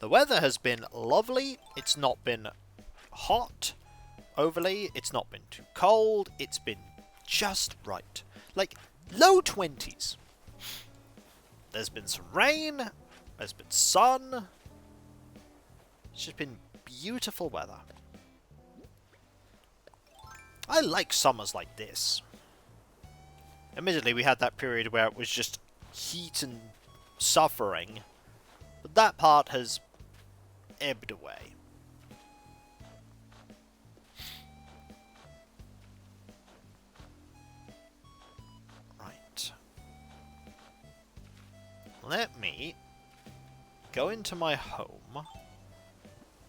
The weather has been lovely. It's not been hot overly. It's not been too cold. It's been just right. Like, low 20s. There's been some rain. There's been sun. It's just been beautiful weather. I like summers like this. Admittedly, we had that period where it was just heat and suffering. But that part has ebbed away. Right. Let me go into my home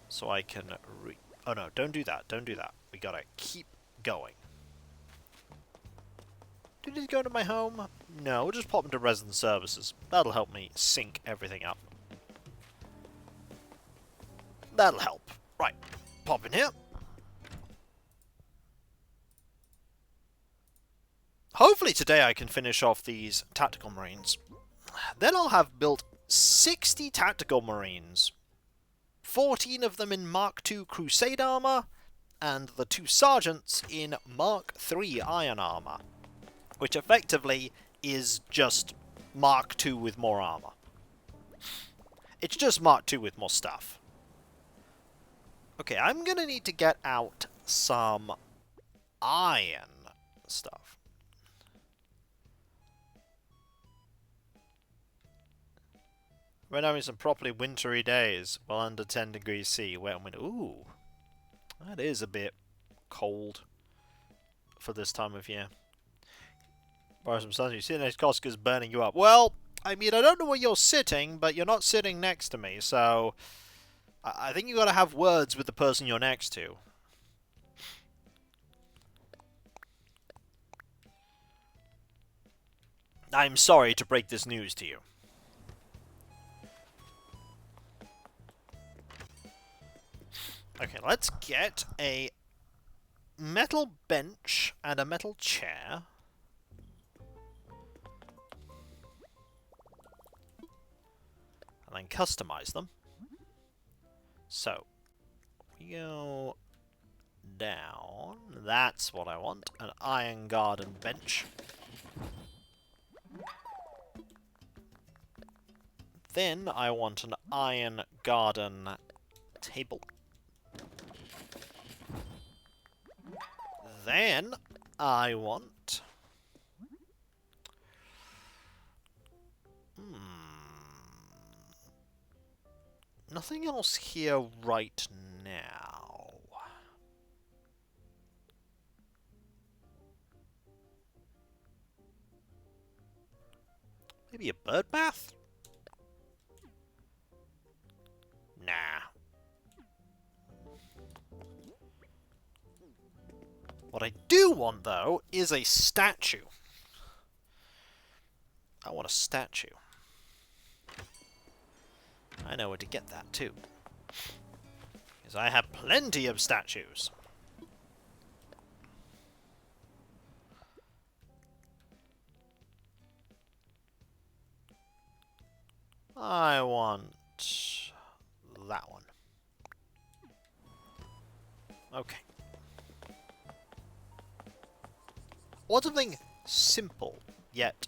so I can oh no, don't do that. Don't do that. We gotta keep going. Did it go into my home? No, we'll just pop into resident services. That'll help me sync everything up. That'll help. Right. Pop in here. Hopefully today I can finish off these tactical marines. Then I'll have built 60 tactical marines. 14 of them in Mark II Crusade armor, and the 2 sergeants in Mark III Iron armor. Which effectively is just Mark II with more armor. It's just Mark II with more stuff. Okay, I'm gonna need to get out some iron stuff. We're having some properly wintry days, well under 10 degrees C, wet and winter. Ooh, that is a bit cold for this time of year. Borrow some sun. You sit next to Costco's burning you up. Well, I mean, I don't know where you're sitting, but you're not sitting next to me, so I think you got to have words with the person you're next to. I'm sorry to break this news to you. Okay, let's get a metal bench and a metal chair. And then customize them. So, You go down. That's what I want. An iron garden bench. Then I want an iron garden table. Then I want... Nothing else here right now. Maybe a bird bath? Nah. What I do want, though, is a statue. I want a statue. I know where to get that, too. Because I have plenty of statues. I want that one. Okay. I want something simple, yet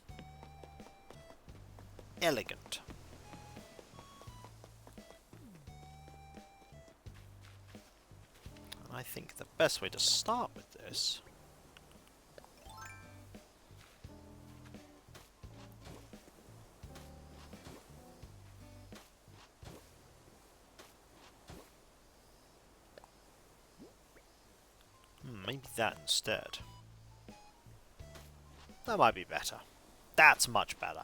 elegant. And I think the best way to start with this maybe that instead. That might be better. That's much better.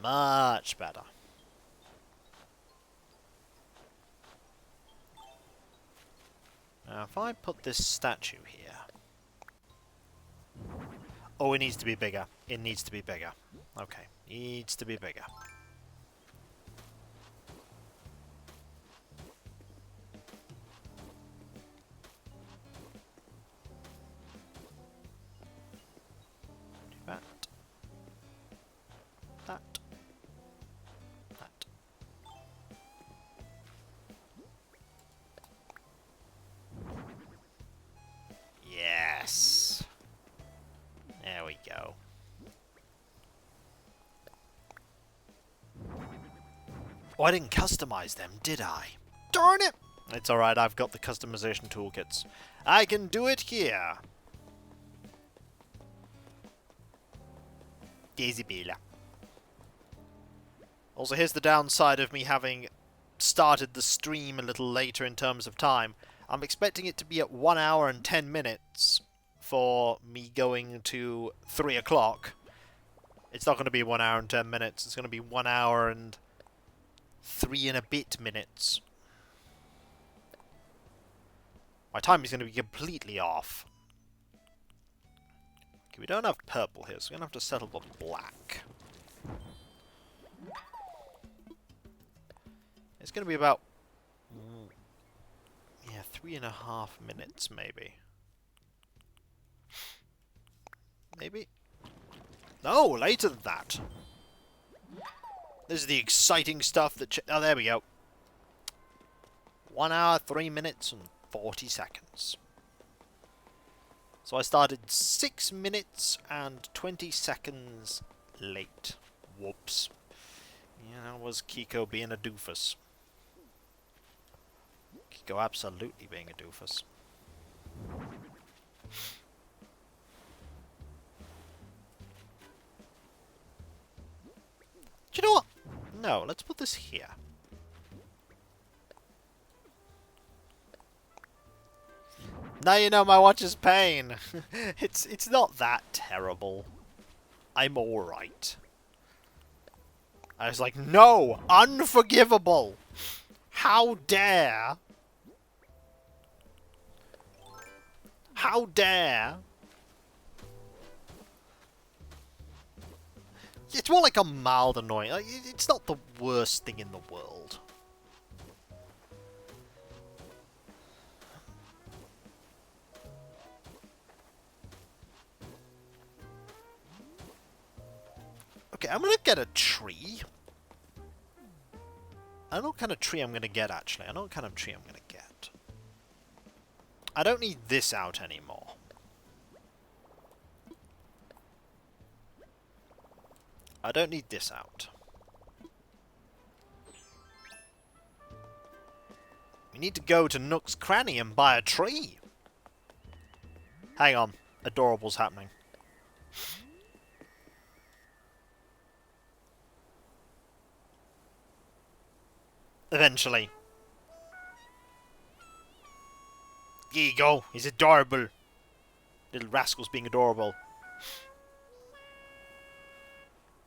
Much better. Now, if I put this statue here... Oh, it needs to be bigger. It needs to be bigger. Okay, needs to be bigger. Do that. That. That. Yes. There we go. Oh, I didn't customize them, did I? Darn it! It's alright, I've got the customization toolkits. I can do it here! Daisy Bela. Also, here's the downside of me having started the stream a little later in terms of time. I'm expecting it to be at 1 hour and 10 minutes for me going to 3 o'clock. It's not going to be 1 hour and 10 minutes. It's going to be 1 hour and 3 and a bit minutes. My time is going to be completely off. Okay, we don't have purple here, so we're going to have to settle for black. It's going to be about... yeah, 3.5 minutes, maybe. Maybe? No, later than that. This is the exciting stuff that... oh, there we go. 1 hour, 3 minutes, and 40 seconds. So I started 6 minutes and 20 seconds late. Whoops. Yeah, that was Kiko being a doofus. Kiko absolutely being a doofus. Do you know what? No, let's put this here. Now you know my watch's pain. It's not that terrible. I'm alright. I was like, no! Unforgivable! How dare! How dare! It's more like a mild annoying. Like, it's not the worst thing in the world. Okay, I'm gonna get a tree. I don't know what kind of tree I'm gonna get, actually. I know what kind of tree I'm gonna get. I don't need this out anymore. I don't need this out. We need to go to Nook's Cranny and buy a tree. Hang on. Adorable's happening. Eventually. Here you go. He's adorable. Little rascal's being adorable.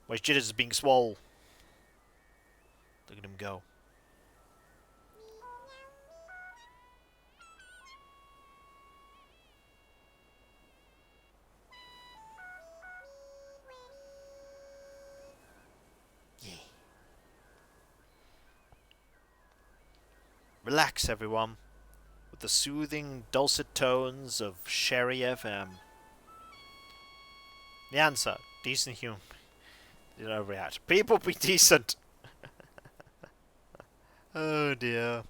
Where's Jitters is being swole. Look at him go. Yeah. Relax, everyone. With the soothing, dulcet tones of Sherry FM. The answer, decent human. Did I overreact? People be decent. Oh dear.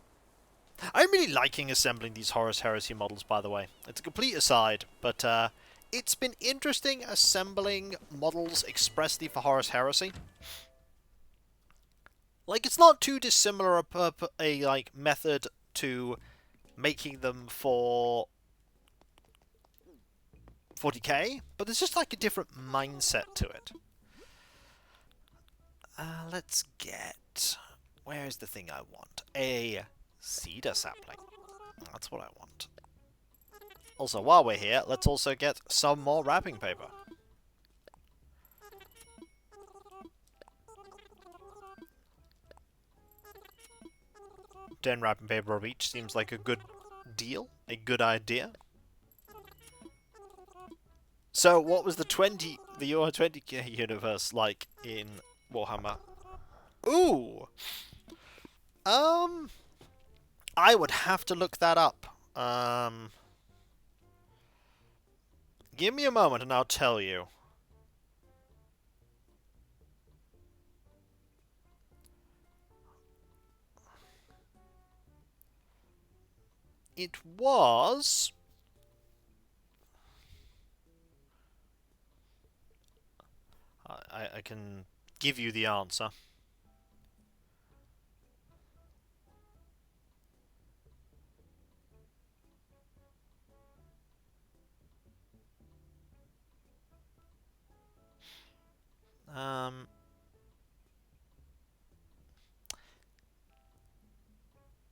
I'm really liking assembling these Horus Heresy models, by the way. It's a complete aside, but it's been interesting assembling models expressly for Horus Heresy. Like, it's not too dissimilar a like method to making them for 40k, but there's just like a different mindset to it. Let's get... Where is the thing I want? A cedar sapling. That's what I want. Also, while we're here, let's also get some more wrapping paper. 10 wrapping paper of each seems like a good deal, a good idea. So, what was the Euro 20k universe like in Warhammer? Ooh! I would have to look that up. Give me a moment and I'll tell you. It was... I can give you the answer.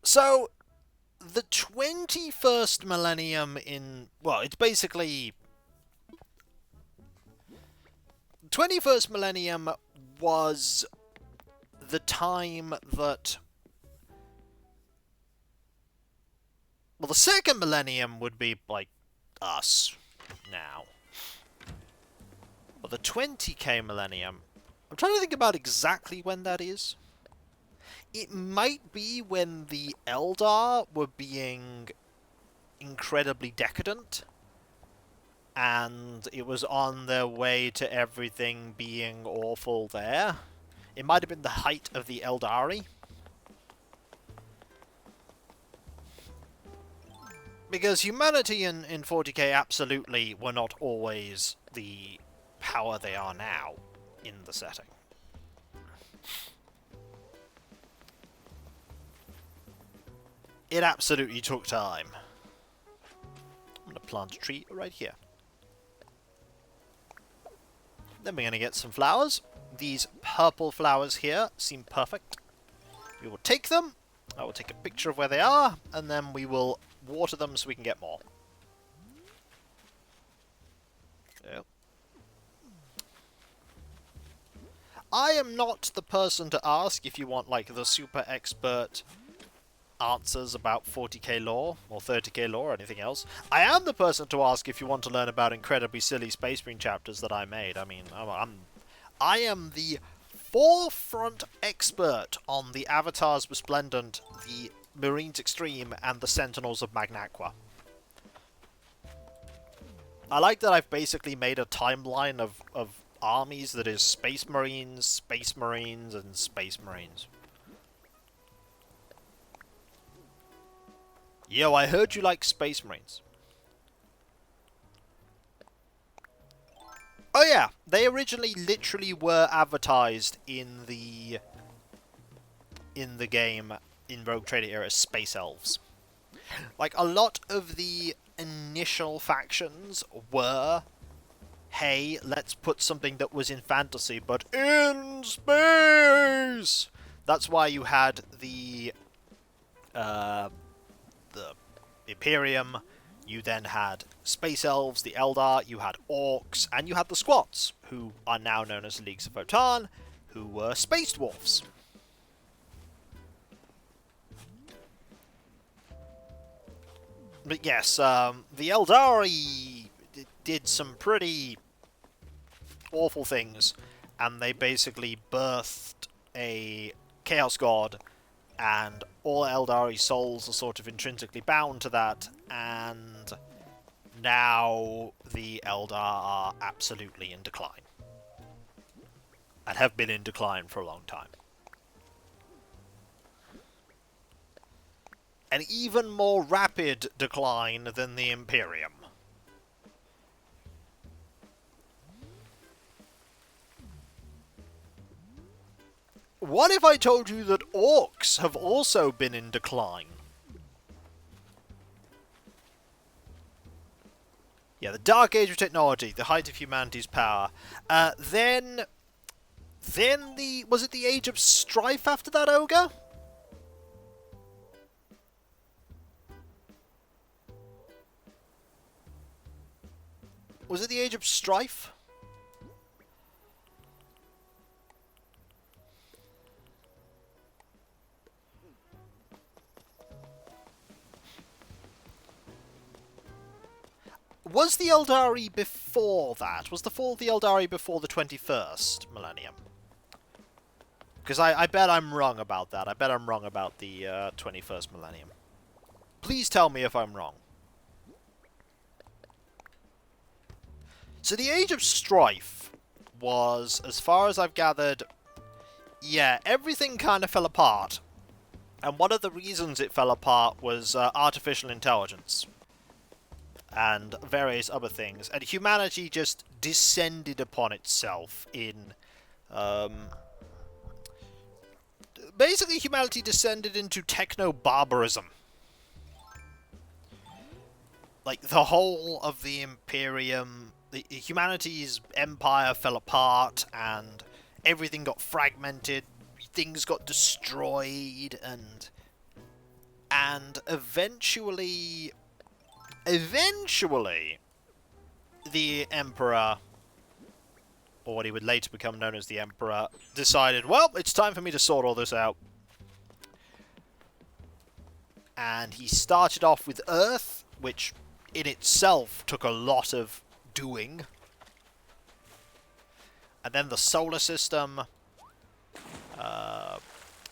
So, the 21st millennium in... Well, it's basically... 21st millennium was the time that... Well, the second millennium would be, like, us now. But the 20k millennium... I'm trying to think about exactly when that is. It might be when the Eldar were being incredibly decadent. And it was on their way to everything being awful there. It might have been the height of the Eldari. Because humanity in 40k absolutely were not always the power they are now in the setting. It absolutely took time. I'm going to plant a tree right here. Then we're going to get some flowers. These purple flowers here seem perfect. We will take them. I will take a picture of where they are, and then we will water them so we can get more. Yep. I am not the person to ask if you want, like, the super expert answers about 40k lore, or 30k lore, or anything else. I am the person to ask if you want to learn about incredibly silly Space Marine chapters that I made. I mean, I am the forefront expert on the Avatars Resplendent, the Marines Extreme, and the Sentinels of Magnaqua. I like that I've basically made a timeline of armies that is Space Marines, Space Marines, and Space Marines. Yo, I heard you like Space Marines. Oh yeah, they originally literally were advertised in the game in Rogue Trader era as Space Elves. Like, a lot of the initial factions were, hey, let's put something that was in fantasy, but in space! That's why you had the Imperium, you then had Space Elves, the Eldar, you had Orcs, and you had the Squats, who are now known as the Leagues of Votan, who were Space Dwarfs. But yes, the Eldari did some pretty awful things, and they basically birthed a Chaos God, and all Eldari souls are sort of intrinsically bound to that, and now the Eldar are absolutely in decline. And have been in decline for a long time. An even more rapid decline than the Imperium. What if I told you that Orcs have also been in decline? Yeah, the Dark Age of technology, the height of humanity's power. Then was it the Age of Strife after that, Ogre? Was it the Age of Strife? Was the Eldari before that? Was the fall of the Eldari before the 21st millennium? Because I bet I'm wrong about that. I bet I'm wrong about the 21st millennium. Please tell me if I'm wrong. So the Age of Strife was, as far as I've gathered, yeah, everything kind of fell apart. And one of the reasons it fell apart was artificial intelligence. And various other things. And humanity just descended upon itself in... basically, humanity descended into techno-barbarism. Like, the whole of the Imperium... humanity's empire fell apart, and everything got fragmented, things got destroyed, and eventually, the Emperor, or what he would later become known as the Emperor, decided, well, it's time for me to sort all this out. And he started off with Earth, which in itself took a lot of doing. And then the solar system.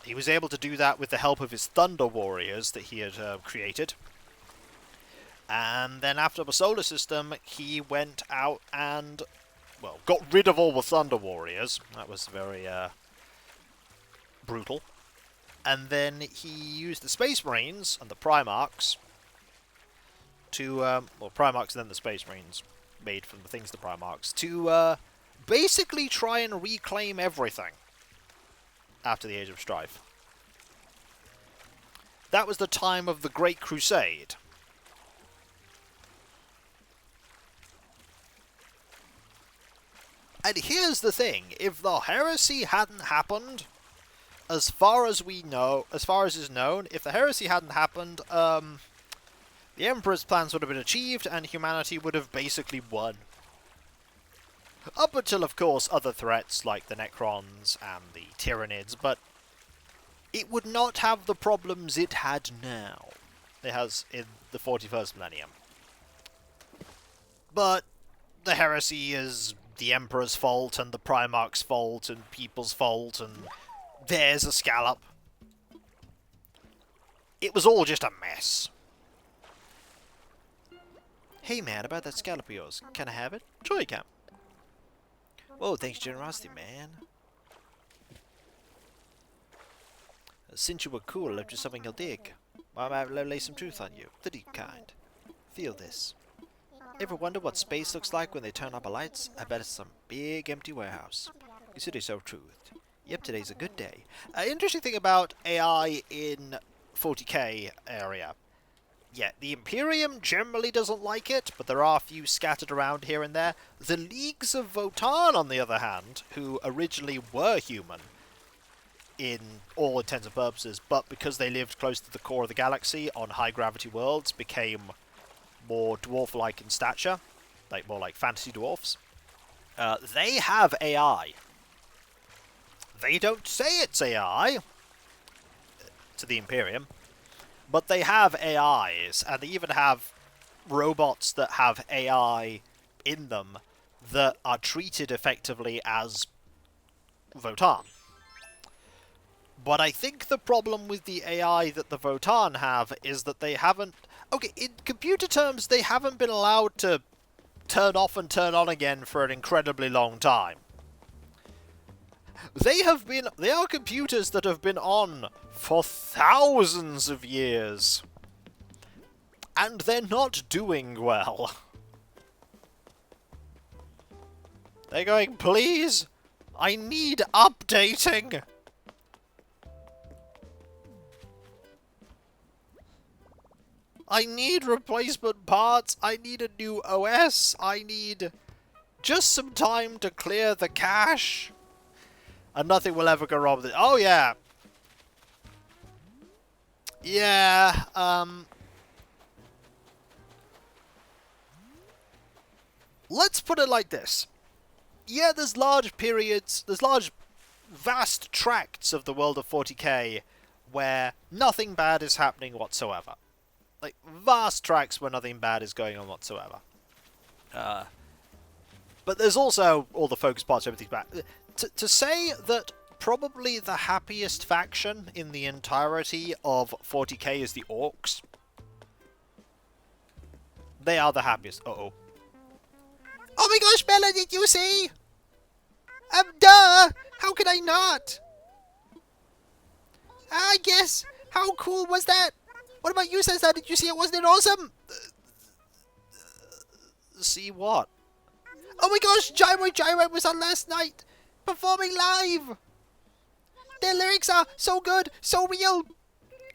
He was able to do that with the help of his Thunder Warriors that he had created. And then after the solar system, he went out and, well, got rid of all the Thunder Warriors. That was very brutal. And then he used the Space Marines and the Primarchs to, well, Primarchs and then the Space Marines, made from the things the Primarchs, to basically try and reclaim everything after the Age of Strife. That was the time of the Great Crusade. And here's the thing, if the heresy hadn't happened, as far as we know, as far as is known, if the heresy hadn't happened, the Emperor's plans would have been achieved, and humanity would have basically won. Up until, of course, other threats like the Necrons and the Tyranids, but it would not have the problems it had now. It has in the 41st millennium. But the heresy is the Emperor's fault, and the Primarch's fault, and people's fault, and there's a scallop. It was all just a mess. Hey man, about that scallop of yours, can I have it? Sure you can. Oh, thanks generosity, man. Since you were cool, I left you something you'll dig. I might lay some truth on you, the deep kind. Feel this. Ever wonder what space looks like when they turn up the lights? I bet it's some big empty warehouse. Consider yourself truthed. Yep, today's a good day. Interesting thing about AI in 40k area. Yeah, the Imperium generally doesn't like it, but there are a few scattered around here and there. The Leagues of Votan, on the other hand, who originally were human, in all intents and purposes, but because they lived close to the core of the galaxy on high-gravity worlds, became more dwarf-like in stature, like more like fantasy dwarfs. They have AI. They don't say it's AI to the Imperium, but they have AIs, and they even have robots that have AI in them that are treated effectively as Votan. But I think the problem with the AI that the Votan have is that they haven't... Okay, in computer terms, they haven't been allowed to turn off and turn on again for an incredibly long time. They are computers that have been on for thousands of years. And they're not doing well. They're going, please, I need updating. I need replacement parts. I need a new OS. I need just some time to clear the cache. And nothing will ever go wrong with it. Oh, yeah. Yeah, let's put it like this. Yeah, there's large periods, there's large, vast tracts of the world of 40k where nothing bad is happening whatsoever. Like, vast tracts where nothing bad is going on whatsoever. But there's also all the focus parts, everything's bad. To say that probably the happiest faction in the entirety of 40k is the Orcs. They are the happiest. Uh-oh. Oh my gosh, Bella, did you see? Duh! How could I not? I guess. How cool was that? What about you, Sensa? Did you see it? Wasn't it awesome? See what? Oh my gosh, Gyro was on last night, performing live. Their lyrics are so good, so real.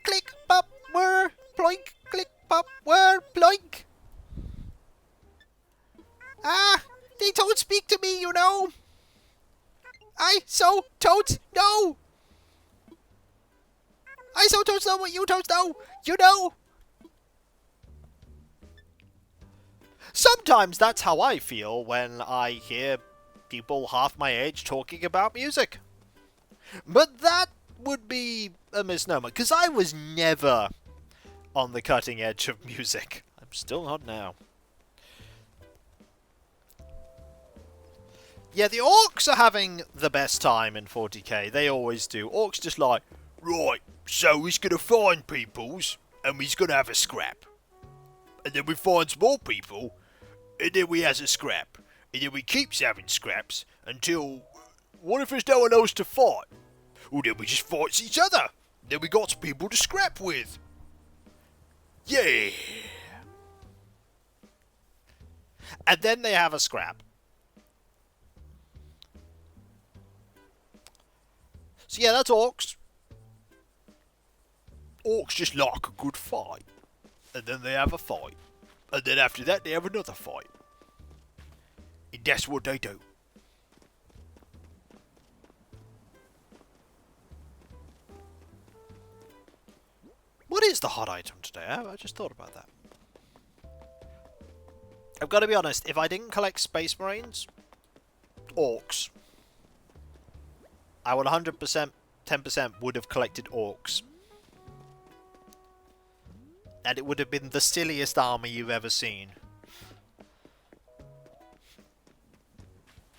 Click, pop, whir, ploink. Click, pop, whir, ploink. Ah, they don't speak to me, you know. Totes know. Totes know what you totes know, you know. Sometimes that's how I feel when I hear people half my age talking about music. But that would be a misnomer, because I was never on the cutting edge of music. I'm still not now. Yeah, the Orcs are having the best time in 40k. They always do. Orcs just like, right, so he's going to find peoples, and he's going to have a scrap. And then we find more people, and then we has a scrap. And then we keeps having scraps until... What if there's no one else to fight? Well, then we just fights each other. Then we got people to scrap with. Yeah. And then they have a scrap. So yeah, that's Orcs. Orcs just like a good fight. And then they have a fight. And then after that they have another fight. And that's what they do. What is the hot item today? I just thought about that. I've got to be honest, if I didn't collect Space Marines, Orcs, I would 100%, 10% would have collected Orcs. And it would have been the silliest army you've ever seen.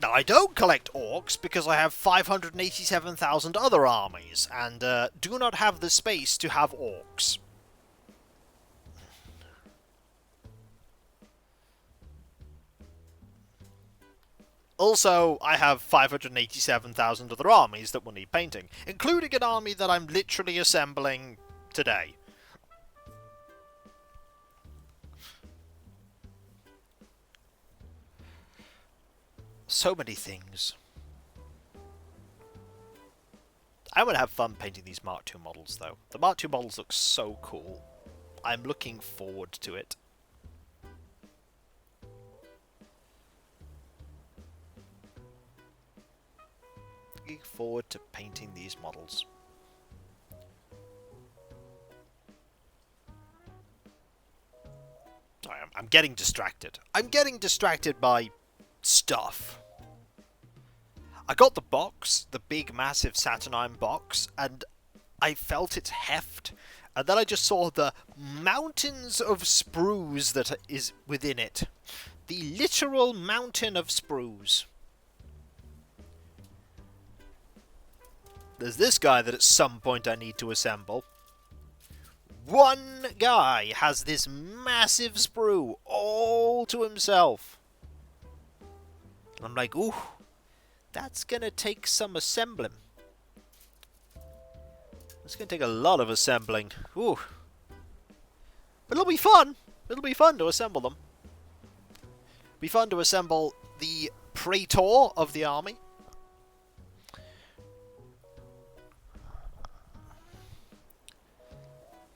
Now, I don't collect Orcs because I have 587,000 other armies, and do not have the space to have Orcs. Also, I have 587,000 other armies that will need painting, including an army that I'm literally assembling today. So many things. I would have fun painting these Mark II models, though. The Mark II models look so cool. I'm looking forward to it. Looking forward to painting these models. Sorry, I'm getting distracted. I'm getting distracted by stuff. I got the box, the big massive Saturnine box, and I felt its heft, and then I just saw the mountains of sprues that is within it. The literal mountain of sprues. There's this guy that at some point I need to assemble. One guy has this massive sprue all to himself. And I'm like, ooh, that's gonna take some assembling. It's gonna take a lot of assembling. Ooh. But it'll be fun. It'll be fun to assemble them. It'll be fun to assemble the Praetor of the army.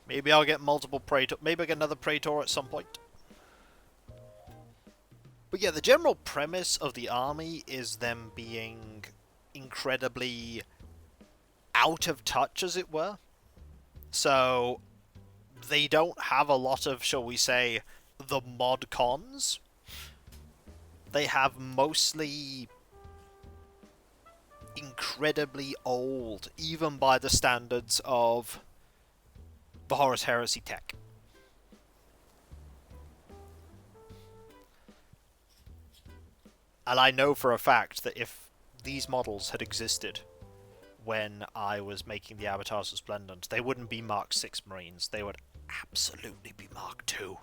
Maybe I'll get multiple Praetor. Maybe I'll get another Praetor at some point. But yeah, the general premise of the army is them being incredibly out of touch, as it were. So they don't have a lot of, shall we say, the mod cons. They have mostly incredibly old, even by the standards of the Horus Heresy tech. And I know for a fact that if these models had existed when I was making the Avatars Resplendent, they wouldn't be Mark 6 Marines. They would absolutely be Mark 2.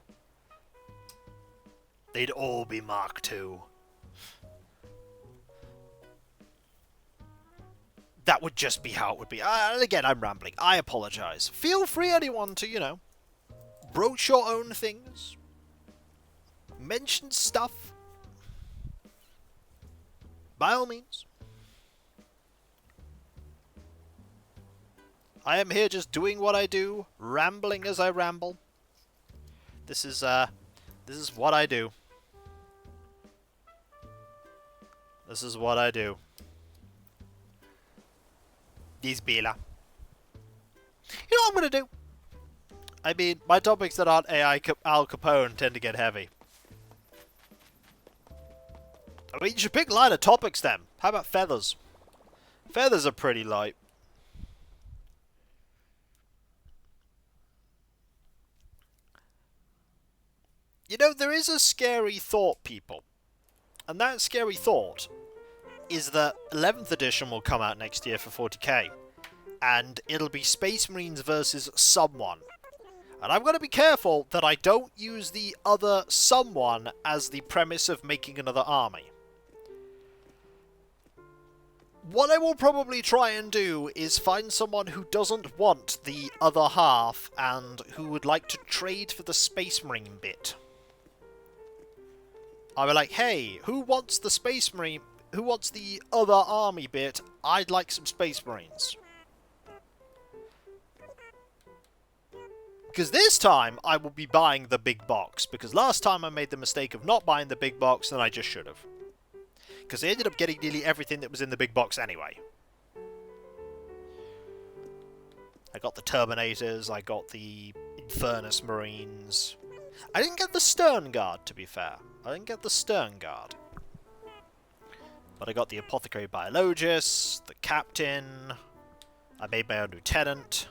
They'd all be Mark 2. That would just be how it would be. And again, I'm rambling. I apologize. Feel free, anyone, to, you know, broach your own things. Mention stuff. By all means. I am here just doing what I do, rambling as I ramble. This is what I do. This is what I do. These Bila. You know what I'm gonna do? I mean, my topics that aren't AI Al Capone tend to get heavy. I mean, you should pick lighter topics then. How about feathers? Feathers are pretty light. You know, there is a scary thought, people. And that scary thought is that 11th edition will come out next year for 40k. And it'll be Space Marines versus someone. And I'm going to be careful that I don't use the other someone as the premise of making another army. What I will probably try and do is find someone who doesn't want the other half and who would like to trade for the Space Marine bit. I'll be like, hey, who wants the Space Marine? Who wants the other army bit? I'd like some Space Marines. Because this time, I will be buying the big box. Because last time I made the mistake of not buying the big box, and I just should have. Because I ended up getting nearly everything that was in the big box anyway. I got the Terminators, I got the Infernus Marines. I didn't get the Stern Guard, to be fair. I didn't get the Stern Guard. But I got the Apothecary Biologist, the Captain. I made my own Lieutenant.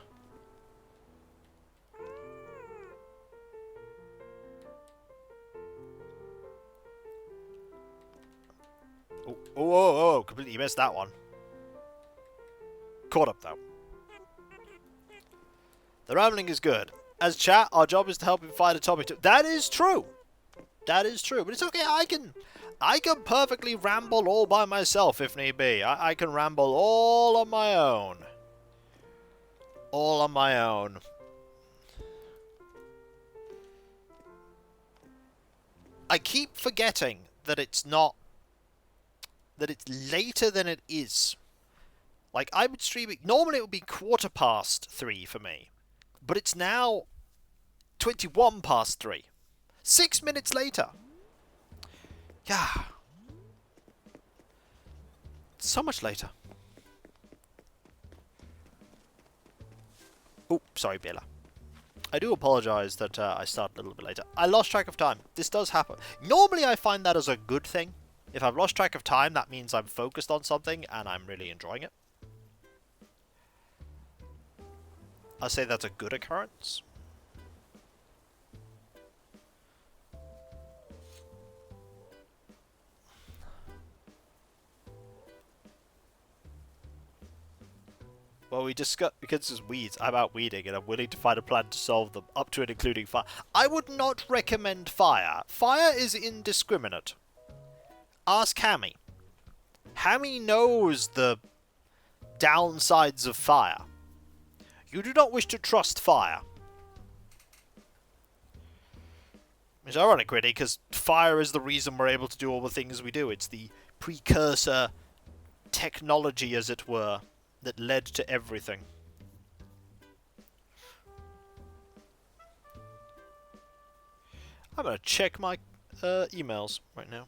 Oh, completely missed that one. Caught up, though. The rambling is good. As chat, our job is to help him find a topic to... That is true! That is true, but it's okay. I can perfectly ramble all by myself if need be. I can ramble all on my own. All on my own. I keep forgetting that it's not... that it's later than it is. Like, I would stream it... Normally it would be 3:15 for me. But it's now 3. 6 minutes later. Yeah. So much later. Oh, sorry, Bella. I do apologise that I started a little bit later. I lost track of time. This does happen. Normally I find that as a good thing. If I've lost track of time, that means I'm focused on something and I'm really enjoying it. I'll say that's a good occurrence. Well, we discussed, because this is weeds, I'm out weeding and I'm willing to find a plan to solve them, up to and including fire. I would not recommend fire. Fire is indiscriminate. Ask Hammy. Hammy knows the downsides of fire. You do not wish to trust fire. It's ironic, really, because fire is the reason we're able to do all the things we do. It's the precursor technology, as it were, that led to everything. I'm going to check my emails right now.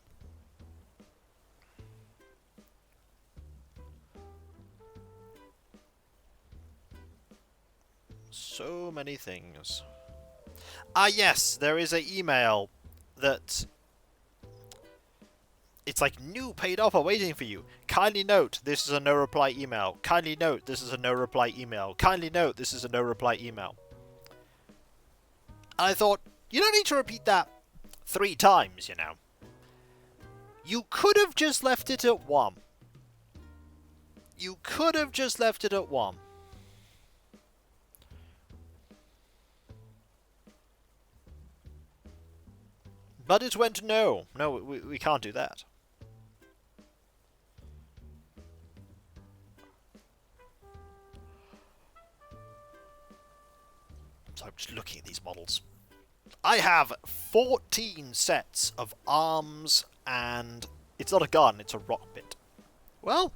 So many things. Ah, yes, there is an email that... It's like new paid offer waiting for you. Kindly note, this is a no reply email. Kindly note, this is a no reply email. Kindly note, this is a no reply email. And I thought, you don't need to repeat that 3 times, you know. You could have just left it at 1. You could have just left it at 1. But it went no. No, we can't do that. So I'm just looking at these models. I have 14 sets of arms, and it's not a gun, it's a rock bit. Well,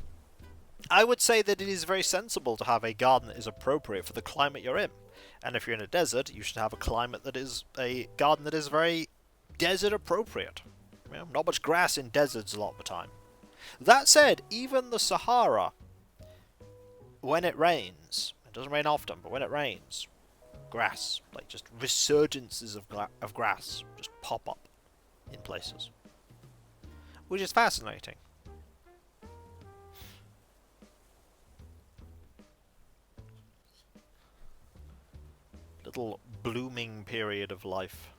I would say that it is very sensible to have a garden that is appropriate for the climate you're in. And if you're in a desert, you should have a climate that is a garden that is very desert appropriate. You know, not much grass in deserts a lot of the time. That said, even the Sahara, when it rains, it doesn't rain often, but when it rains, grass, like just resurgences of grass, just pop up in places, which is fascinating. Little blooming period of life.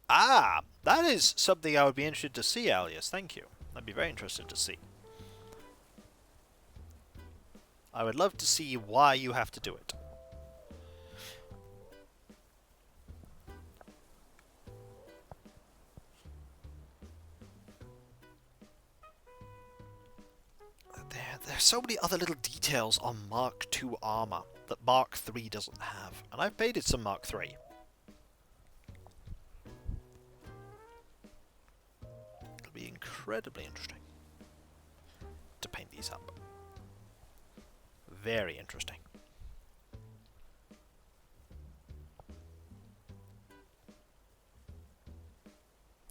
Ah, that is something I would be interested to see, Alias. Thank you. I'd be very interested to see. I would love to see why you have to do it. There's so many other little details on Mark II armor that Mark III doesn't have, and I've painted some Mark III. It'll be incredibly interesting to paint these up. Very interesting.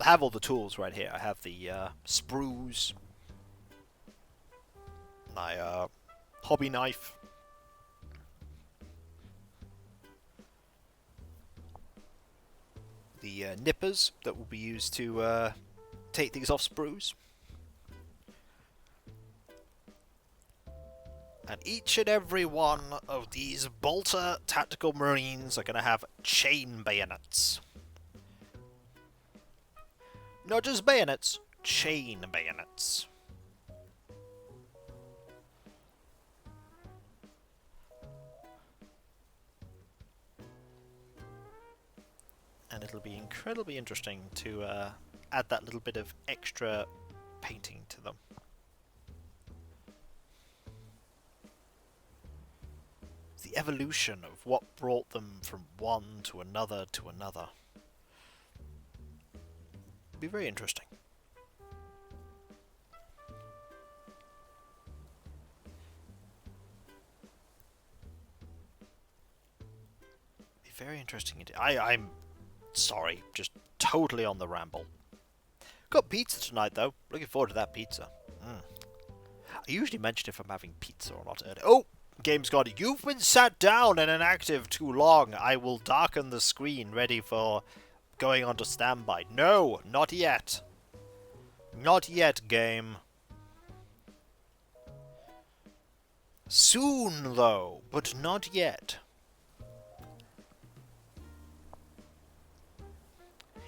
I have all the tools right here. I have the sprues, my hobby knife, the nippers that will be used to take things off sprues. And each and every one of these Bolter Tactical Marines are going to have chain bayonets. Not just bayonets, chain bayonets. and it'll be incredibly interesting to add that little bit of extra painting to them. The evolution of what brought them from one to another to another. It'll be very interesting. Very interesting indeed. I'm sorry, just totally on the ramble. Got pizza tonight though. Looking forward to that pizza. I usually mention if I'm having pizza or not early. Oh, game's gone. You've been sat down and inactive too long. I will darken the screen ready for going on to standby. No, not yet. Not yet, game. Soon though, but not yet.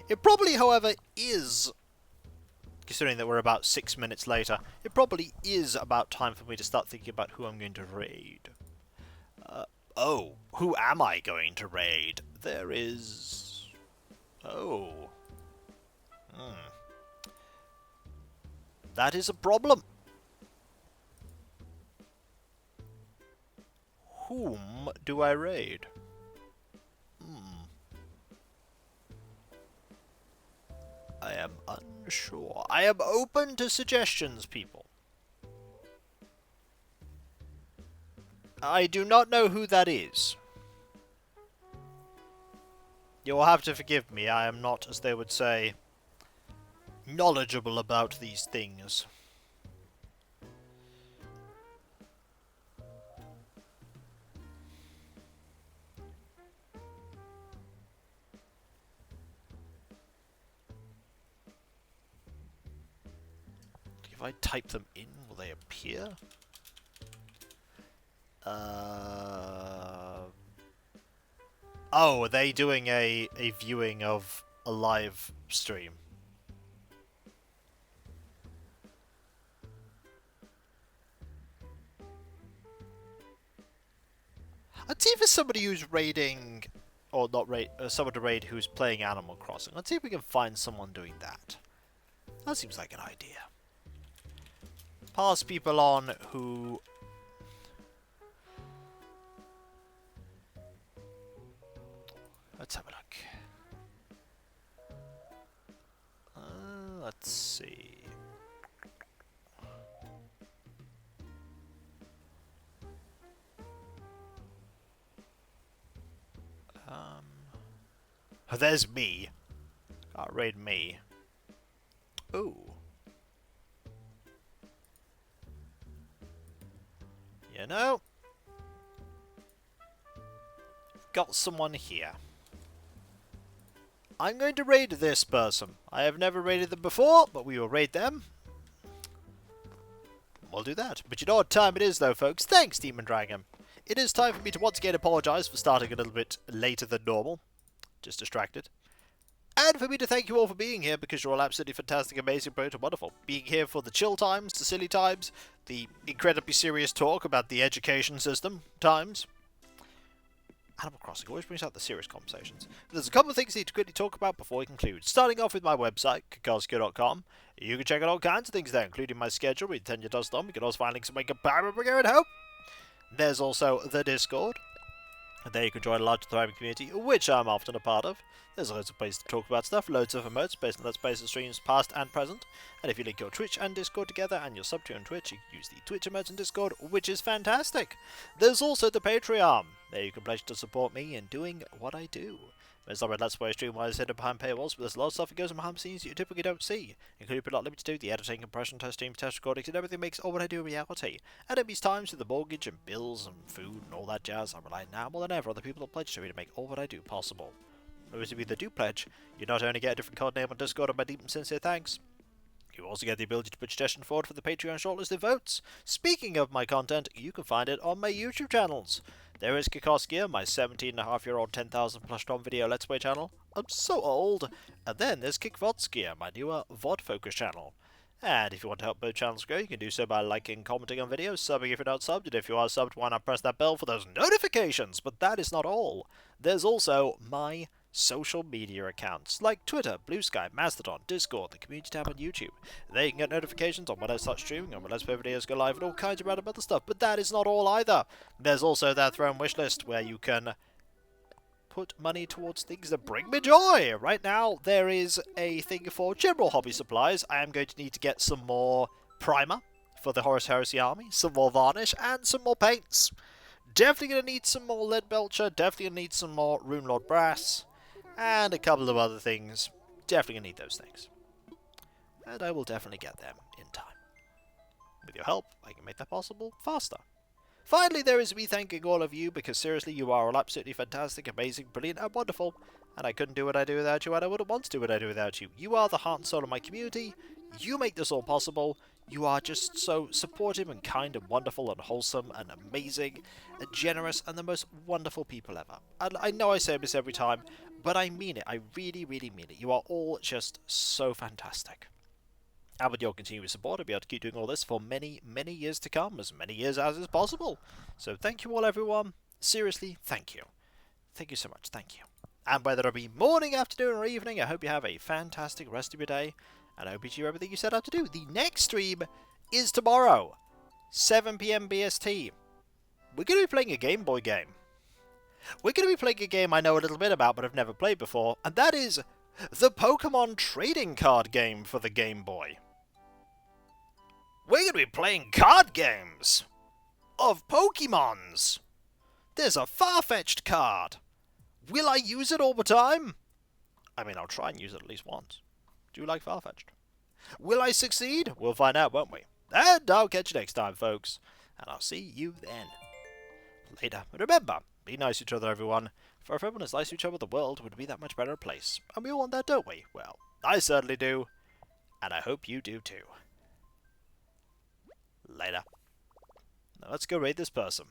It probably, however, is, considering that we're about 6 minutes later, it probably is about time for me to start thinking about who I'm going to raid. Oh, who am I going to raid? There is... Oh. That is a problem. Whom do I raid? I am unsure. I am open to suggestions, people. I do not know who that is. You will have to forgive me. I am not, as they would say, knowledgeable about these things. If I type them in, will they appear? Oh, are they doing a viewing of a live stream? Let's see if it's somebody who's raiding, or not raid, someone to raid who's playing Animal Crossing. Let's see if we can find someone doing that. That seems like an idea. Pass people on who... Let's have a look. Let's see. Oh, there's me. Can't raid me. Ooh. You know, got someone here. I'm going to raid this person. I have never raided them before, but we will raid them. We'll do that. But you know what time it is, though, folks? Thanks, Demon Dragon. It is time for me to once again apologise for starting a little bit later than normal. Just distracted. And for me to thank you all for being here, because you're all absolutely fantastic, amazing, brilliant, and wonderful. Being here for the chill times, the silly times, the incredibly serious talk about the education system times. Animal Crossing always brings out the serious conversations. There's a couple of things I need to quickly talk about before we conclude. Starting off with my website, kakarski.com. You can check out all kinds of things there, including my schedule, read 10 your dust on. You can also find links to my comparable at home. There's also the Discord. There you can join a large thriving community, which I'm often a part of. There's loads of places to talk about stuff, loads of emotes based on Let's Plays and streams past and present. And if you link your Twitch and Discord together and you're sub to on Twitch, you can use the Twitch emotes and Discord, which is fantastic. There's also the Patreon. There you can pledge to support me in doing what I do. There's not a Let's Play stream while I sit behind paywalls, but there's a lot of stuff that goes on behind the scenes you typically don't see, including but not limited to the editing, compression, testing, test recordings, and everything makes all what I do a reality. And at these times with the mortgage and bills and food and all that jazz, I rely now more than ever on the people that pledge to me to make all what I do possible. Those of you that do pledge, you not only get a different code name on Discord and my deep and sincere thanks, you also get the ability to put suggestions forward for the Patreon shortlisted votes. Speaking of my content, you can find it on my YouTube channels. There is Kikoskia, my 17.5-year-old 10,000 plus strong video Let's Play channel. I'm so old. And then there's Kikvodskia, my newer VOD focus channel. And if you want to help both channels grow, you can do so by liking, commenting on videos, subbing if you're not subbed, and if you are subbed, why not press that bell for those notifications? But that is not all. There's also my social media accounts like Twitter, Blue Sky, Mastodon, Discord, the community tab on YouTube. They can get notifications on when I start streaming and when Let's Play videos go live and all kinds of random other stuff. But that is not all either. There's also that Throne wishlist where you can put money towards things that bring me joy. Right now, there is a thing for general hobby supplies. I am going to need to get some more primer for the Horus Heresy army, some more varnish, and some more paints. Definitely going to need some more lead belcher, definitely going to need some more Rune Lord brass, and a couple of other things. Definitely going to need those things. And I will definitely get them in time. With your help, I can make that possible faster. Finally, there is me thanking all of you, because seriously, you are all absolutely fantastic, amazing, brilliant, and wonderful. And I couldn't do what I do without you, and I wouldn't want to do what I do without you. You are the heart and soul of my community. You make this all possible. You are just so supportive and kind and wonderful and wholesome and amazing and generous and the most wonderful people ever. And I know I say this every time, but I mean it. I really, really mean it. You are all just so fantastic. And with your continued support, I'll be able to keep doing all this for many, many years to come, as many years as is possible. So thank you all, everyone. Seriously, thank you. Thank you so much. Thank you. And whether it be morning, afternoon, or evening, I hope you have a fantastic rest of your day. And I hope you do everything you set out to do. The next stream is tomorrow, 7 PM BST. We're going to be playing a Game Boy game. We're going to be playing a game I know a little bit about, but I've never played before. And that is the Pokemon trading card game for the Game Boy. We're going to be playing card games of Pokemons. There's a Farfetch'd card. Will I use it all the time? I mean, I'll try and use it at least once. Do you like Farfetch'd? Will I succeed? We'll find out, won't we? And I'll catch you next time, folks. And I'll see you then. Later. And remember, be nice to each other, everyone. For if everyone is nice to each other, the world would be that much better a place. And we all want that, don't we? Well, I certainly do. And I hope you do too. Later. Now let's go raid this person.